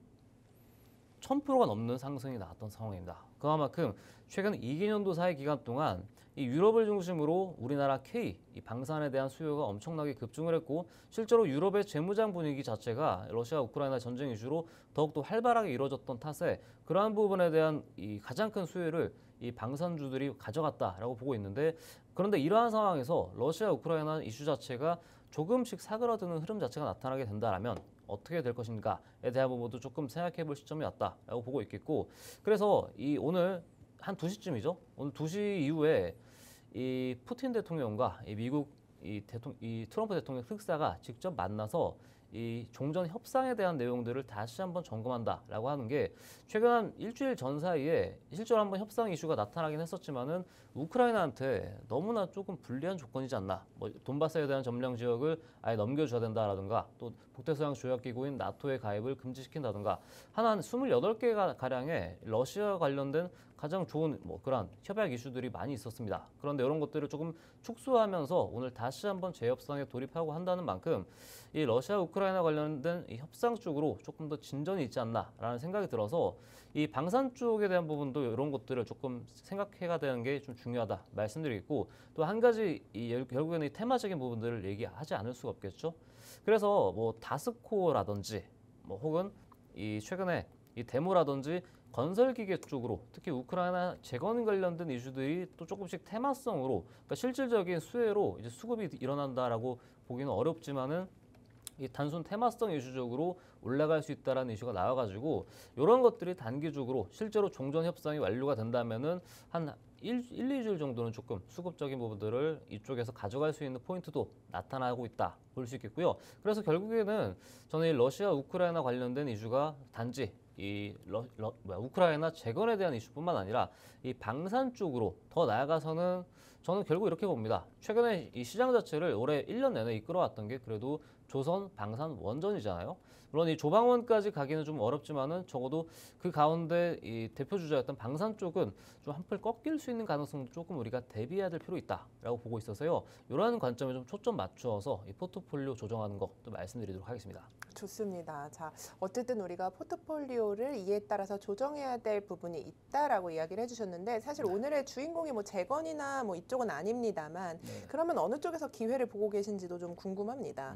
1000%가 넘는 상승이 나왔던 상황입니다. 그만큼 최근 2개년도 사이 기간 동안 이 유럽을 중심으로 우리나라 K 이 방산에 대한 수요가 엄청나게 급증을 했고 실제로 유럽의 재무장 분위기 자체가 러시아 우크라이나 전쟁 이슈로 더욱더 활발하게 이루어졌던 탓에 그러한 부분에 대한 이 가장 큰 수혜를 이 방산주들이 가져갔다라고 보고 있는데 그런데 이러한 상황에서 러시아 우크라이나 이슈 자체가 조금씩 사그라드는 흐름 자체가 나타나게 된다라면 어떻게 될 것인가에 대한 부분도 조금 생각해 볼 시점이 왔다라고 보고 있겠고 그래서 이 오늘 한 2시쯤이죠. 오늘 2시 이후에 이 푸틴 대통령과 이 미국 이 트럼프 대통령 특사가 직접 만나서 이 종전 협상에 대한 내용들을 다시 한번 점검한다라고 하는 게 최근 한 일주일 전 사이에 실제로 한번 협상 이슈가 나타나긴 했었지만은 우크라이나한테 너무나 조금 불리한 조건이지 않나. 뭐 돈바스에 대한 점령 지역을 아예 넘겨줘야 된다라든가 또 북대서양 조약기구인 나토의 가입을 금지시킨다든가 한 28개 가량의 러시아 관련된 가장 좋은 그런 협약 이슈들이 많이 있었습니다. 그런데 이런 것들을 조금 축소하면서 오늘 다시 한번 재협상에 돌입하고 한다는 만큼 이 러시아 우크라이나 관련된 이 협상 쪽으로 조금 더 진전이 있지 않나라는 생각이 들어서 이 방산 쪽에 대한 부분도 이런 것들을 조금 생각해야 되는 게 좀 중요하다 말씀드리겠고 또 한 가지 결국에는 이 테마적인 부분들을 얘기하지 않을 수가 없겠죠. 그래서 뭐 다스코라든지 혹은 이 최근에 이 데모라든지 건설기계 쪽으로 특히 우크라이나 재건 관련된 이슈들이 또 조금씩 테마성으로 그러니까 실질적인 수혜로 이제 수급이 일어난다라고 보기는 어렵지만은 이 단순 테마성 이슈적으로 올라갈 수 있다라는 이슈가 나와가지고 이런 것들이 단기적으로 실제로 종전 협상이 완료가 된다면은 한 2주일 정도는 조금 수급적인 부분들을 이쪽에서 가져갈 수 있는 포인트도 나타나고 있다 볼 수 있겠고요. 그래서 결국에는 저는 이 러시아 우크라이나 관련된 이슈가 단지 이 우크라이나 재건에 대한 이슈뿐만 아니라 이 방산 쪽으로 더 나아가서는 저는 결국 이렇게 봅니다. 최근에 이 시장 자체를 올해 1년 내내 이끌어왔던 게 그래도 조선, 방산, 원전이잖아요. 물론 이 조방원까지 가기는 좀 어렵지만은 적어도 그 가운데 이 대표 주자였던 방산 쪽은 좀 한풀 꺾일 수 있는 가능성도 조금 우리가 대비해야 될 필요 있다라고 보고 있어서요. 이러한 관점에 좀 초점 맞추어서 이 포트폴리오 조정하는 거 또 말씀드리도록 하겠습니다. 좋습니다. 자, 어쨌든 우리가 포트폴리오를 이에 따라서 조정해야 될 부분이 있다라고 이야기를 해주셨는데 사실 오늘의 주인공이 뭐 재건이나 뭐 이쪽은 아닙니다만 그러면 어느 쪽에서 기회를 보고 계신지도 좀 궁금합니다.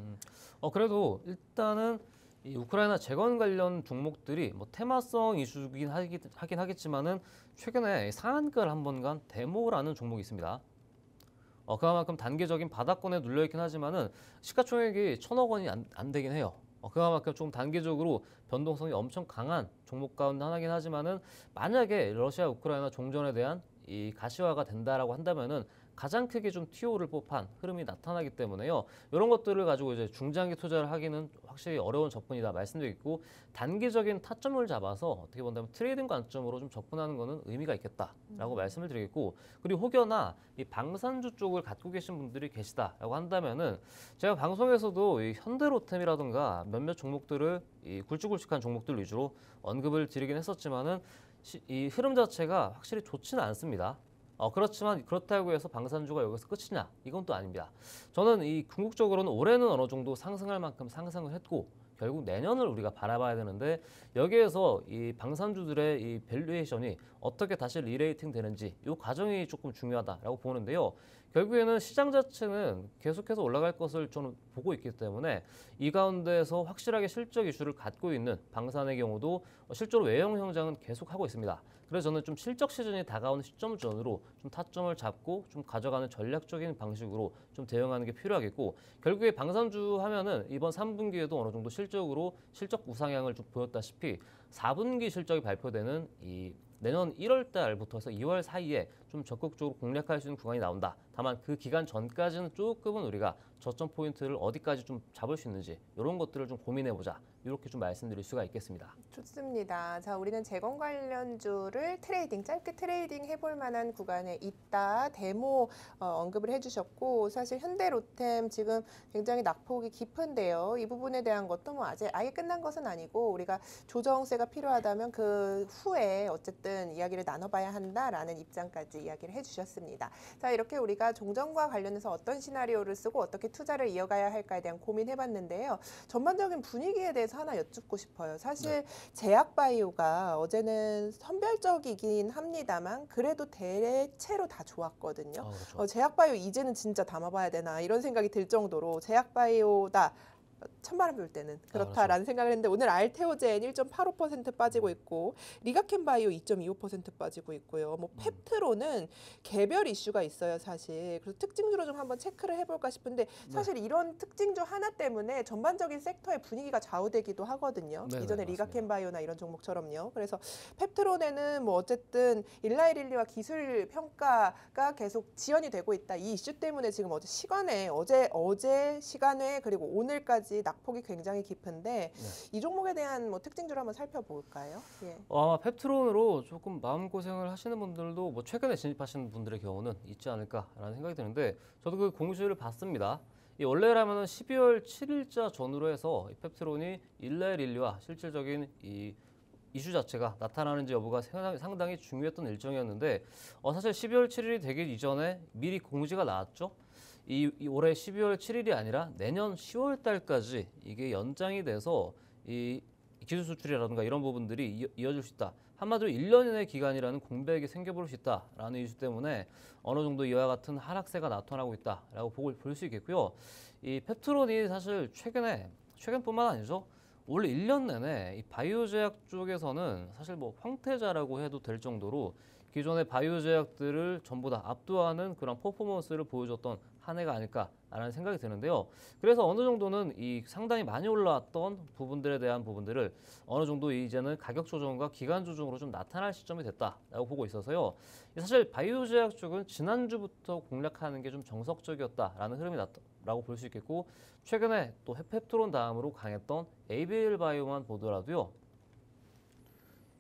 그래도 일단은 이 우크라이나 재건 관련 종목들이 뭐 테마성 이슈긴 하긴 하겠지만은 최근에 상한가를 한번 간 데모라는 종목이 있습니다. 그만큼 단기적인 바닥권에 눌려있긴 하지만은 시가총액이 1,000억 원이 안 되긴 해요. 그만큼 좀 단기적으로 변동성이 엄청 강한 종목 가운데 하나긴 하지만은 만약에 러시아 우크라이나 종전에 대한 이 가시화가 된다라고 한다면은 가장 크게 좀 TO를 뽑한 흐름이 나타나기 때문에요. 이런 것들을 가지고 이제 중장기 투자를 하기는 확실히 어려운 접근이다 말씀드리고 단기적인 타점을 잡아서 어떻게 본다면 트레이딩 관점으로 좀 접근하는 것은 의미가 있겠다라고 말씀을 드리겠고 그리고 혹여나 이 방산주 쪽을 갖고 계신 분들이 계시다라고 한다면은 제가 방송에서도 이 현대로템이라든가 몇몇 종목들을 이 굵직굵직한 종목들 위주로 언급을 드리긴 했었지만은 이 흐름 자체가 확실히 좋지는 않습니다. 그렇지만 그렇다고 해서 방산주가 여기서 끝이냐? 이건 또 아닙니다. 저는 이 궁극적으로는 올해는 어느 정도 상승할 만큼 상승을 했고 결국 내년을 우리가 바라봐야 되는데 여기에서 이 방산주들의 이 밸류에이션이 어떻게 다시 리레이팅 되는지 이 과정이 조금 중요하다라고 보는데요. 결국에는 시장 자체는 계속해서 올라갈 것을 저는 보고 있기 때문에 이 가운데에서 확실하게 실적 이슈를 갖고 있는 방산의 경우도 실제로 외형 형장은 계속하고 있습니다. 그래서 저는 좀 실적 시즌이 다가오는 시점 전으로 좀 타점을 잡고 좀 가져가는 전략적인 방식으로 좀 대응하는 게 필요하겠고 결국에 방산주 하면은 이번 3분기에도 어느 정도 실적으로 실적 우상향을 좀 보였다시피 4분기 실적이 발표되는 이 내년 1월 달부터서 2월 사이에 좀 적극적으로 공략할 수 있는 구간이 나온다. 다만 그 기간 전까지는 조금은 우리가 저점 포인트를 어디까지 좀 잡을 수 있는지 이런 것들을 좀 고민해보자. 이렇게 좀 말씀드릴 수가 있겠습니다. 좋습니다. 자, 우리는 재건 관련주를 짧게 트레이딩 해볼 만한 구간에 있다. 데모 언급을 해주셨고 사실 현대로템 지금 굉장히 낙폭이 깊은데요. 이 부분에 대한 것도 뭐 아예 끝난 것은 아니고 우리가 조정세가 필요하다면 그 후에 어쨌든 이야기를 나눠봐야 한다라는 입장까지 이야기를 해주셨습니다. 자, 이렇게 우리가 종전과 관련해서 어떤 시나리오를 쓰고 어떻게 투자를 이어가야 할까에 대한 고민해봤는데요. 전반적인 분위기에 대해서 하나 여쭙고 싶어요. 사실 제약바이오가 어제는 선별적이긴 합니다만 그래도 대체로 다 좋았거든요. 그렇죠. 제약바이오 이제는 진짜 담아봐야 되나 이런 생각이 들 정도로 제약바이오다. 천만원 볼 때는 그렇다라는 생각을 했는데 오늘 알테오젠 1.85% 빠지고 있고 리가켄바이오 2.25% 빠지고 있고요. 뭐 펩트로는 개별 이슈가 있어요, 사실. 그래서 특징주로 좀 한번 체크를 해볼까 싶은데 사실 이런 특징주 하나 때문에 전반적인 섹터의 분위기가 좌우되기도 하거든요. 네네, 이전에 맞습니다. 리가켄바이오나 이런 종목처럼요. 그래서 펩트론에는 뭐 어쨌든 일라이릴리와 기술 평가가 계속 지연이 되고 있다. 이 이슈 때문에 지금 어제 시간에 그리고 오늘까지 낙폭이 굉장히 깊은데 이 종목에 대한 뭐 특징주를 한번 살펴볼까요? 예. 아마 펩트론으로 조금 마음고생을 하시는 분들도 뭐 최근에 진입하시는 분들의 경우는 있지 않을까라는 생각이 드는데 저도 그 공시를 봤습니다. 이 원래라면은 12월 7일자 전후로 해서 이 펩트론이 일라이릴리와 실질적인 이 이슈 자체가 나타나는지 여부가 상당히 중요했던 일정이었는데 사실 12월 7일이 되기 이전에 미리 공지가 나왔죠. 이 올해 12월 7일이 아니라 내년 10월 달까지 이게 연장이 돼서 이 기술 수출이라든가 이런 부분들이 이어질 수 있다. 한마디로 1년 이내 기간이라는 공백이 생겨볼 수 있다라는 이슈 때문에 어느 정도 이와 같은 하락세가 나타나고 있다라고 볼 수 있겠고요. 이 펩트론이 사실 최근뿐만 아니죠. 원래 1년 내내 이 바이오 제약 쪽에서는 사실 뭐 황태자라고 해도 될 정도로 기존의 바이오 제약들을 전부 다 압도하는 그런 퍼포먼스를 보여줬던 한 해가 아닐까라는 생각이 드는데요. 그래서 어느 정도는 이 상당히 많이 올라왔던 부분들에 대한 부분들을 어느 정도 이제는 가격 조정과 기간 조정으로 좀 나타날 시점이 됐다라고 보고 있어서요. 사실 바이오 제약 쪽은 지난주부터 공략하는 게 좀 정석적이었다라는 흐름이 라고 볼 수 있겠고 최근에 또 펩트론 다음으로 강했던 ABL 바이오만 보더라도요.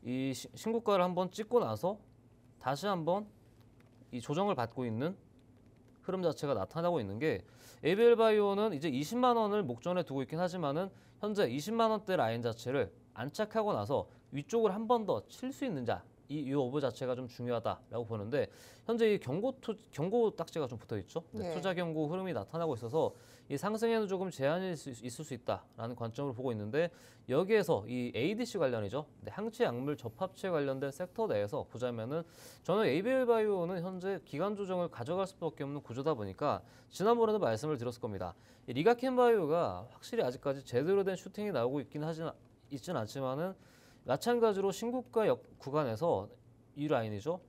이 신고가를 한번 찍고 나서 다시 한번 이 조정을 받고 있는 흐름 자체가 나타나고 있는 게 ABL 바이오는 이제 20만 원을 목전에 두고 있긴 하지만은 현재 20만 원대 라인 자체를 안착하고 나서 위쪽을 한 번 더 칠 수 있는지 이 오브 자체가 좀 중요하다라고 보는데 현재 이 경고 딱지가 좀 붙어 있죠. 네. 투자 경고 흐름이 나타나고 있어서 이 상승에는 조금 제한이 있을 수 있다라는 관점으로 보고 있는데 여기에서 이 ADC 관련이죠. 항체 약물 접합체 관련된 섹터 내에서 보자면은 저는 ABL 바이오는 현재 기간 조정을 가져갈 수밖에 없는 구조다 보니까 지난번에도 말씀을 드렸을 겁니다. 이 리가켄 바이오가 확실히 아직까지 제대로 된 슈팅이 나오고 있진 않지만은 마찬가지로 신고가 구간에서 이 라인이죠.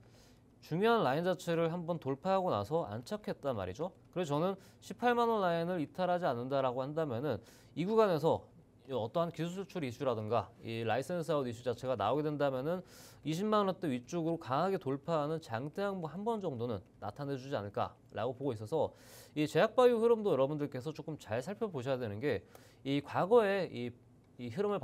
중요한 라인 자체를 한번 돌파하고 나서 안착했단 말이죠. 그래서 저는 18만 원 라인을 이탈하지 않는다라고 한다면은 이 구간에서 어떠한 기술 수출 이슈라든가 이 라이센스 아웃 이슈 자체가 나오게 된다면은 20만 원대 위쪽으로 강하게 돌파하는 장대 항목 한 번 정도는 나타내주지 않을까라고 보고 있어서 이 제약바이오 흐름도 여러분들께서 조금 잘 살펴보셔야 되는 게 이 과거에 이 흐름을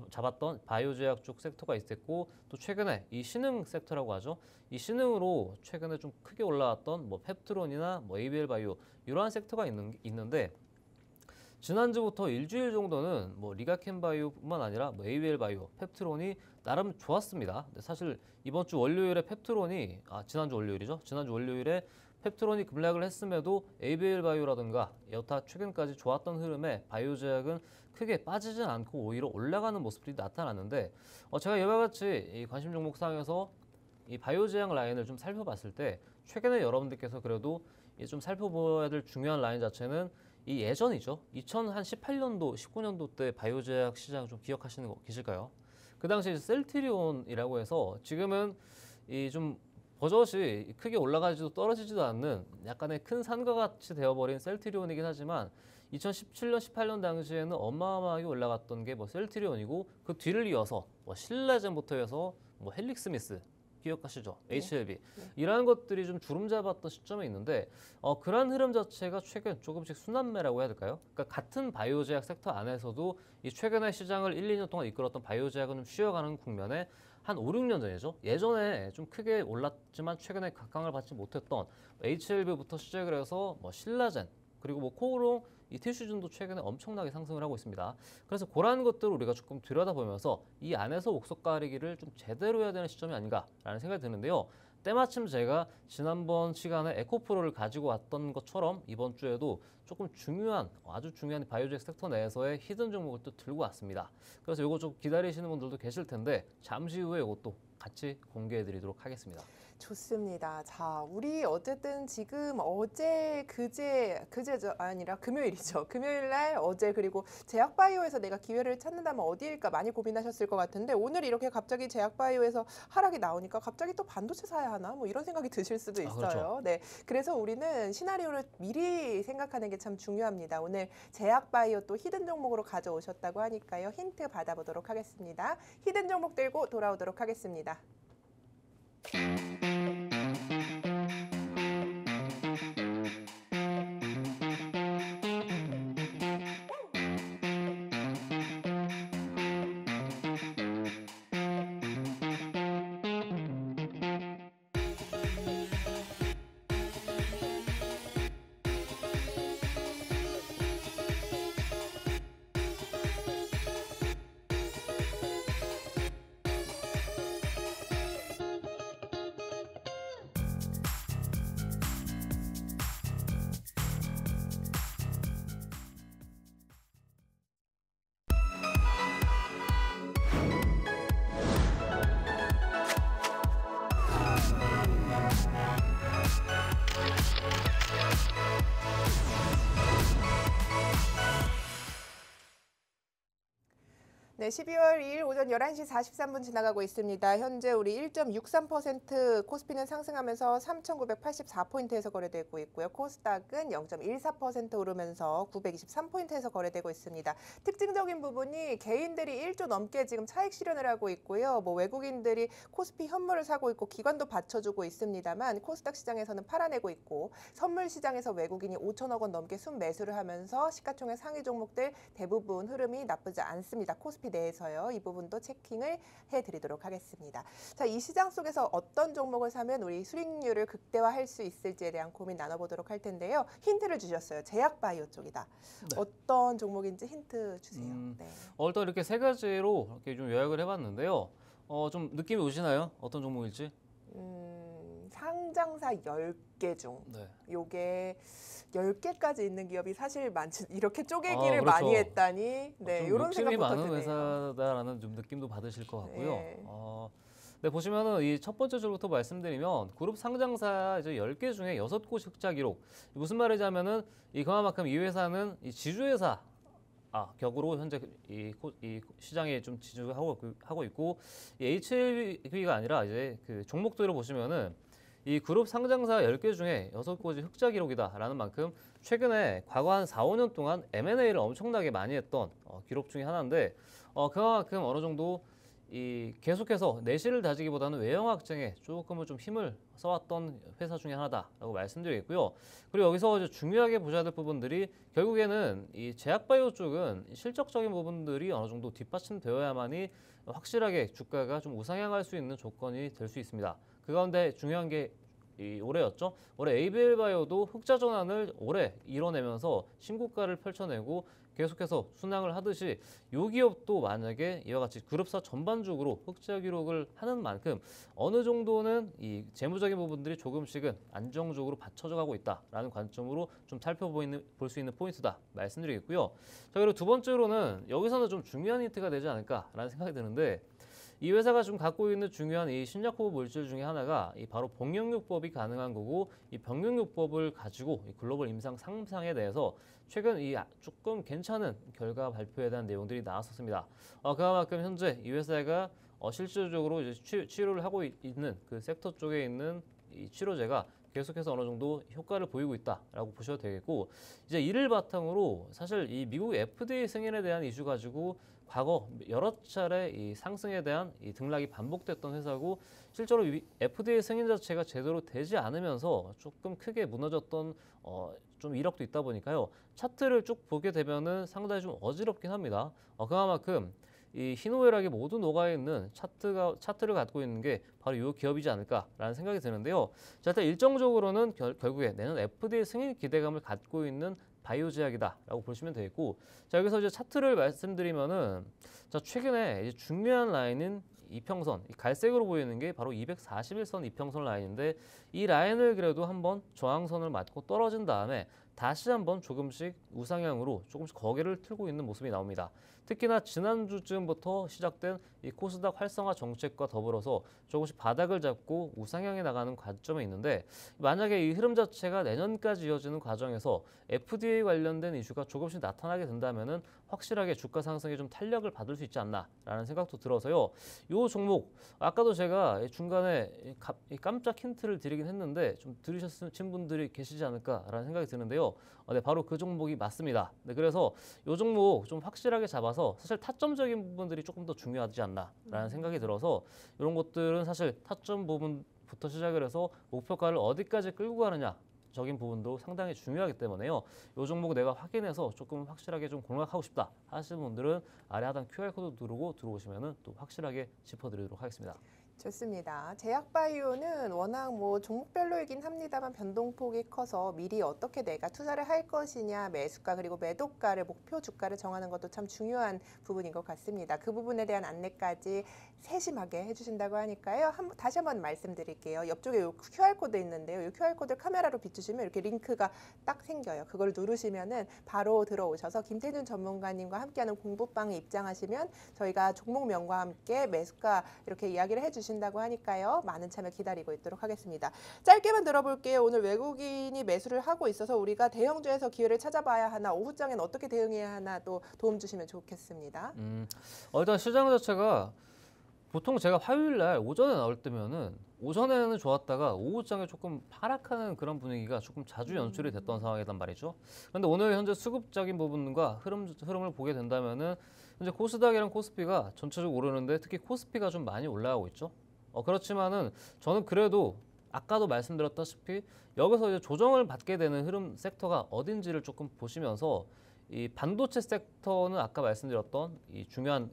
잡았던 바이오 제약 쪽 섹터가 있었고 또 최근에 이 신흥 섹터라고 하죠. 이 신흥으로 최근에 좀 크게 올라왔던 뭐 펩트론이나 뭐 ABL 바이오 이러한 섹터가 있는데 지난주부터 일주일 정도는 뭐 리가켄 바이오뿐만 아니라 뭐 ABL 바이오, 펩트론이 나름 좋았습니다. 근데 사실 이번 주 월요일에 펩트론이 지난주 월요일이죠. 지난주 월요일에 펩트론이 급락을 했음에도 ABL 바이오라든가 여타 최근까지 좋았던 흐름에 바이오 제약은 크게 빠지진 않고 오히려 올라가는 모습들이 나타났는데 제가 이와 같이 이 관심 종목상에서 이 바이오 제약 라인을 좀 살펴봤을 때 최근에 여러분들께서 그래도 좀 살펴봐야 될 중요한 라인 자체는 이 예전이죠. 2018년도, 19년도 때 바이오 제약 시장 좀 기억하시는 거 계실까요? 그 당시 셀트리온이라고 해서 지금은 이 좀 버젓이 크게 올라가지도 떨어지지도 않는 약간의 큰 산과 같이 되어버린 셀트리온이긴 하지만 2017년, 18년 당시에는 어마어마하게 올라갔던 게 뭐 셀트리온이고 그 뒤를 이어서 뭐 신라젠부터 해서 뭐 헬릭스미스 기억하시죠? 네. HLB 네. 이러한 것들이 좀 주름 잡았던 시점에 있는데 그러한 흐름 자체가 최근 조금씩 순환매라고 해야 될까요? 그러니까 같은 바이오 제약 섹터 안에서도 이 최근에 시장을 1, 2년 동안 이끌었던 바이오 제약은 좀 쉬어가는 국면에 한 5, 6년 전이죠. 예전에 좀 크게 올랐지만 최근에 각광을 받지 못했던 HLB부터 시작을 해서 뭐 신라젠 그리고 뭐 코오롱 이 티슈준도 최근에 엄청나게 상승을 하고 있습니다. 그래서 그러한 것들을 우리가 조금 들여다보면서 이 안에서 옥석 가리기를 좀 제대로 해야 되는 시점이 아닌가라는 생각이 드는데요. 때마침 제가 지난번 시간에 에코프로를 가지고 왔던 것처럼 이번 주에도 조금 아주 중요한 바이오제약 섹터 내에서의 히든 종목을 또 들고 왔습니다. 그래서 이거 좀 기다리시는 분들도 계실 텐데 잠시 후에 이것도 같이 공개해 드리도록 하겠습니다. 좋습니다. 자, 우리 어쨌든 지금 그제가 아니라 금요일이죠. 금요일 날 어제 그리고 제약바이오에서 내가 기회를 찾는다면 어디일까 많이 고민하셨을 것 같은데 오늘 이렇게 갑자기 제약바이오에서 하락이 나오니까 갑자기 또 반도체 사야 하나? 뭐 이런 생각이 드실 수도 있어요. 그렇죠. 네. 그래서 우리는 시나리오를 미리 생각하는 게 참 중요합니다. 오늘 제약바이오 또 히든 종목으로 가져오셨다고 하니까요. 힌트 받아보도록 하겠습니다. 히든 종목 들고 돌아오도록 하겠습니다. 네, 12월 2일 오전 11시 43분 지나가고 있습니다. 현재 우리 1.63% 코스피는 상승하면서 3,984포인트에서 거래되고 있고요. 코스닥은 0.14% 오르면서 923포인트에서 거래되고 있습니다. 특징적인 부분이 개인들이 1조 넘게 지금 차익 실현을 하고 있고요. 뭐 외국인들이 코스피 현물을 사고 있고 기관도 받쳐주고 있습니다만 코스닥 시장에서는 팔아내고 있고 선물 시장에서 외국인이 5천억 원 넘게 순매수를 하면서 시가총액 상위 종목들 대부분 흐름이 나쁘지 않습니다. 코스피 대해서요. 이 부분도 체킹을 해드리도록 하겠습니다. 자, 이 시장 속에서 어떤 종목을 사면 우리 수익률을 극대화할 수 있을지에 대한 고민 나눠보도록 할 텐데요. 힌트를 주셨어요. 제약바이오 쪽이다. 네. 어떤 종목인지 힌트 주세요. 네. 일단 이렇게 세 가지로 이렇게 좀 요약을 해봤는데요. 좀 느낌이 오시나요? 어떤 종목일지? 상장사 10개 중 네. 요게 10개까지 있는 기업이 사실 많지 이렇게 쪼개기를 그렇죠. 많이 했다니 네, 좀 이런 욕심이 생각부터 많은 드네요. 회사다라는 좀 느낌도 받으실 것 같고요. 네. 네, 보시면은 이 첫 번째 줄부터 말씀드리면 그룹 상장사 이제 10개 중에 6곳이 흑자 기록. 무슨 말이냐면은 그만큼 이 회사는 이 지주회사 격으로 현재 이 시장에 좀 지주하고 있고 이 HLB가 아니라 이제 그 종목들을 보시면은 이 그룹 상장사 10개 중에 6곳이 흑자 기록이다라는 만큼 최근에 과거 한 4, 5년 동안 M&A를 엄청나게 많이 했던 기록 중에 하나인데 그만큼 어느 정도 계속해서 내실을 다지기보다는 외형 확장에 조금은 좀 힘을 써왔던 회사 중에 하나다라고 말씀드리겠고요. 그리고 여기서 이제 중요하게 보셔야 될 부분들이 결국에는 이 제약바이오 쪽은 실적적인 부분들이 어느 정도 뒷받침되어야만이 확실하게 주가가 좀 우상향할 수 있는 조건이 될 수 있습니다. 그 가운데 중요한 게 올해였죠. 올해 ABL바이오도 흑자 전환을 올해 이뤄내면서 신고가를 펼쳐내고 계속해서 순항을 하듯이 이 기업도 만약에 이와 같이 그룹사 전반적으로 흑자 기록을 하는 만큼 어느 정도는 이 재무적인 부분들이 조금씩은 안정적으로 받쳐져 가고 있다라는 관점으로 좀 볼 수 있는 포인트다 말씀드리겠고요. 자, 그리고 두 번째로는 여기서는 좀 중요한 힌트가 되지 않을까라는 생각이 드는데 이 회사가 좀 갖고 있는 중요한 이 신약호흡 물질 중에 하나가 바로 복용요법이 가능한 거고 이 복용요법을 가지고 이 글로벌 임상 상상에 대해서 최근 조금 괜찮은 결과 발표에 대한 내용들이 나왔었습니다. 그만큼 현재 이 회사가 실질적으로 이제 치료를 하고 있는 그 섹터 쪽에 있는 이 치료제가 계속해서 어느 정도 효과를 보이고 있다라고 보셔도 되겠고 이제 이를 바탕으로 사실 이 미국 FDA 승인에 대한 이슈 가지고 과거 여러 차례 이 상승에 대한 이 등락이 반복됐던 회사고 실제로 FDA 승인 자체가 제대로 되지 않으면서 조금 크게 무너졌던 좀 이력도 있다 보니까요. 차트를 쭉 보게 되면은 상당히 좀 어지럽긴 합니다. 그만큼 이 희노애락이 모두 녹아있는 차트를 갖고 있는 게 바로 이 기업이지 않을까라는 생각이 드는데요. 자, 일단 일정적으로는 결국에 내년 FDA 승인 기대감을 갖고 있는 바이오 제약이다라고 보시면 되겠고, 자 여기서 이제 차트를 말씀드리면은 자 최근에 이제 중요한 라인인 이평선, 이 갈색으로 보이는 게 바로 241선 이평선 라인인데 이 라인을 그래도 한번 저항선을 맞고 떨어진 다음에 다시 한번 조금씩 우상향으로 조금씩 거개를 틀고 있는 모습이 나옵니다. 특히나 지난주쯤부터 시작된 이 코스닥 활성화 정책과 더불어서 조금씩 바닥을 잡고 우상향에 나가는 관점에 있는데 만약에 이 흐름 자체가 내년까지 이어지는 과정에서 FDA 관련된 이슈가 조금씩 나타나게 된다면은 확실하게 주가 상승에 좀 탄력을 받을 수 있지 않나라는 생각도 들어서요. 이 종목 아까도 제가 중간에 깜짝 힌트를 드리긴 했는데 좀 들으신 분들이 계시지 않을까라는 생각이 드는데요. 네, 바로 그 종목이 맞습니다. 네, 그래서 이 종목 좀 확실하게 잡아서 사실 타점적인 부분들이 조금 더 중요하지 않나라는 생각이 들어서 이런 것들은 사실 타점 부분부터 시작을 해서 목표가를 어디까지 끌고 가느냐 적인 부분도 상당히 중요하기 때문에요. 이 종목 내가 확인해서 조금 확실하게 좀 공략하고 싶다 하시는 분들은 아래 하단 QR코드 누르고 들어오시면 또 확실하게 짚어드리도록 하겠습니다. 좋습니다. 제약바이오는 워낙 뭐 종목별로이긴 합니다만 변동폭이 커서 미리 어떻게 내가 투자를 할 것이냐 매수가 그리고 매도가를 목표 주가를 정하는 것도 참 중요한 부분인 것 같습니다. 그 부분에 대한 안내까지 세심하게 해주신다고 하니까요. 다시 한번 말씀드릴게요. 옆쪽에 이 QR코드 있는데요. 이 QR코드를 카메라로 비추시면 이렇게 링크가 딱 생겨요. 그걸 누르시면은 바로 들어오셔서 김태준 전문가님과 함께하는 공부방에 입장하시면 저희가 종목명과 함께 매수가 이렇게 이야기를 해주신다고 하니까요. 많은 참여 기다리고 있도록 하겠습니다. 짧게만 들어볼게요. 오늘 외국인이 매수를 하고 있어서 우리가 대형주에서 기회를 찾아봐야 하나 오후장엔 어떻게 대응해야 하나 또 도움 주시면 좋겠습니다. 일단 시장 자체가 보통 제가 화요일 날 오전에 나올 때면은 오전에는 좋았다가 오후장에 조금 하락하는 그런 분위기가 조금 자주 연출이 됐던 상황이란 말이죠. 그런데 오늘 현재 수급적인 부분과 흐름을 보게 된다면은 현재 코스닥이랑 코스피가 전체적으로 오르는데 특히 코스피가 좀 많이 올라가고 있죠. 그렇지만은 저는 그래도 아까도 말씀드렸다시피 여기서 이제 조정을 받게 되는 흐름 섹터가 어딘지를 조금 보시면서 이 반도체 섹터는 아까 말씀드렸던 이 중요한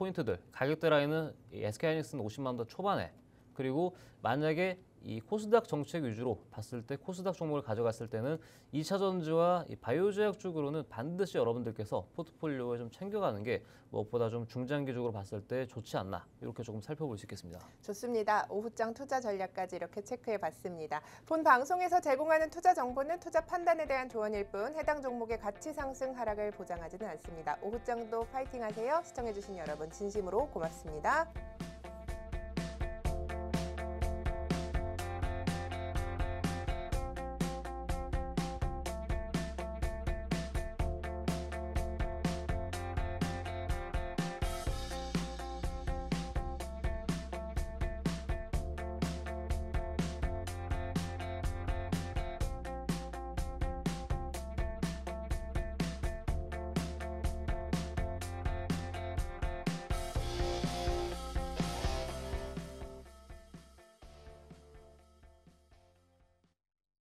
포인트들 가격대 라인은 SK하이닉스는 50만 원 더 초반에, 그리고 만약에 이 코스닥 정책 위주로 봤을 때 코스닥 종목을 가져갔을 때는 2차 전지와 이 바이오 제약 쪽으로는 반드시 여러분들께서 포트폴리오에 좀 챙겨가는 게 무엇보다 좀 중장기적으로 봤을 때 좋지 않나, 이렇게 조금 살펴볼 수 있겠습니다. 좋습니다. 오후장 투자 전략까지 이렇게 체크해 봤습니다. 본 방송에서 제공하는 투자 정보는 투자 판단에 대한 조언일 뿐 해당 종목의 가치 상승 하락을 보장하지는 않습니다. 오후장도 파이팅 하세요. 시청해 주신 여러분 진심으로 고맙습니다.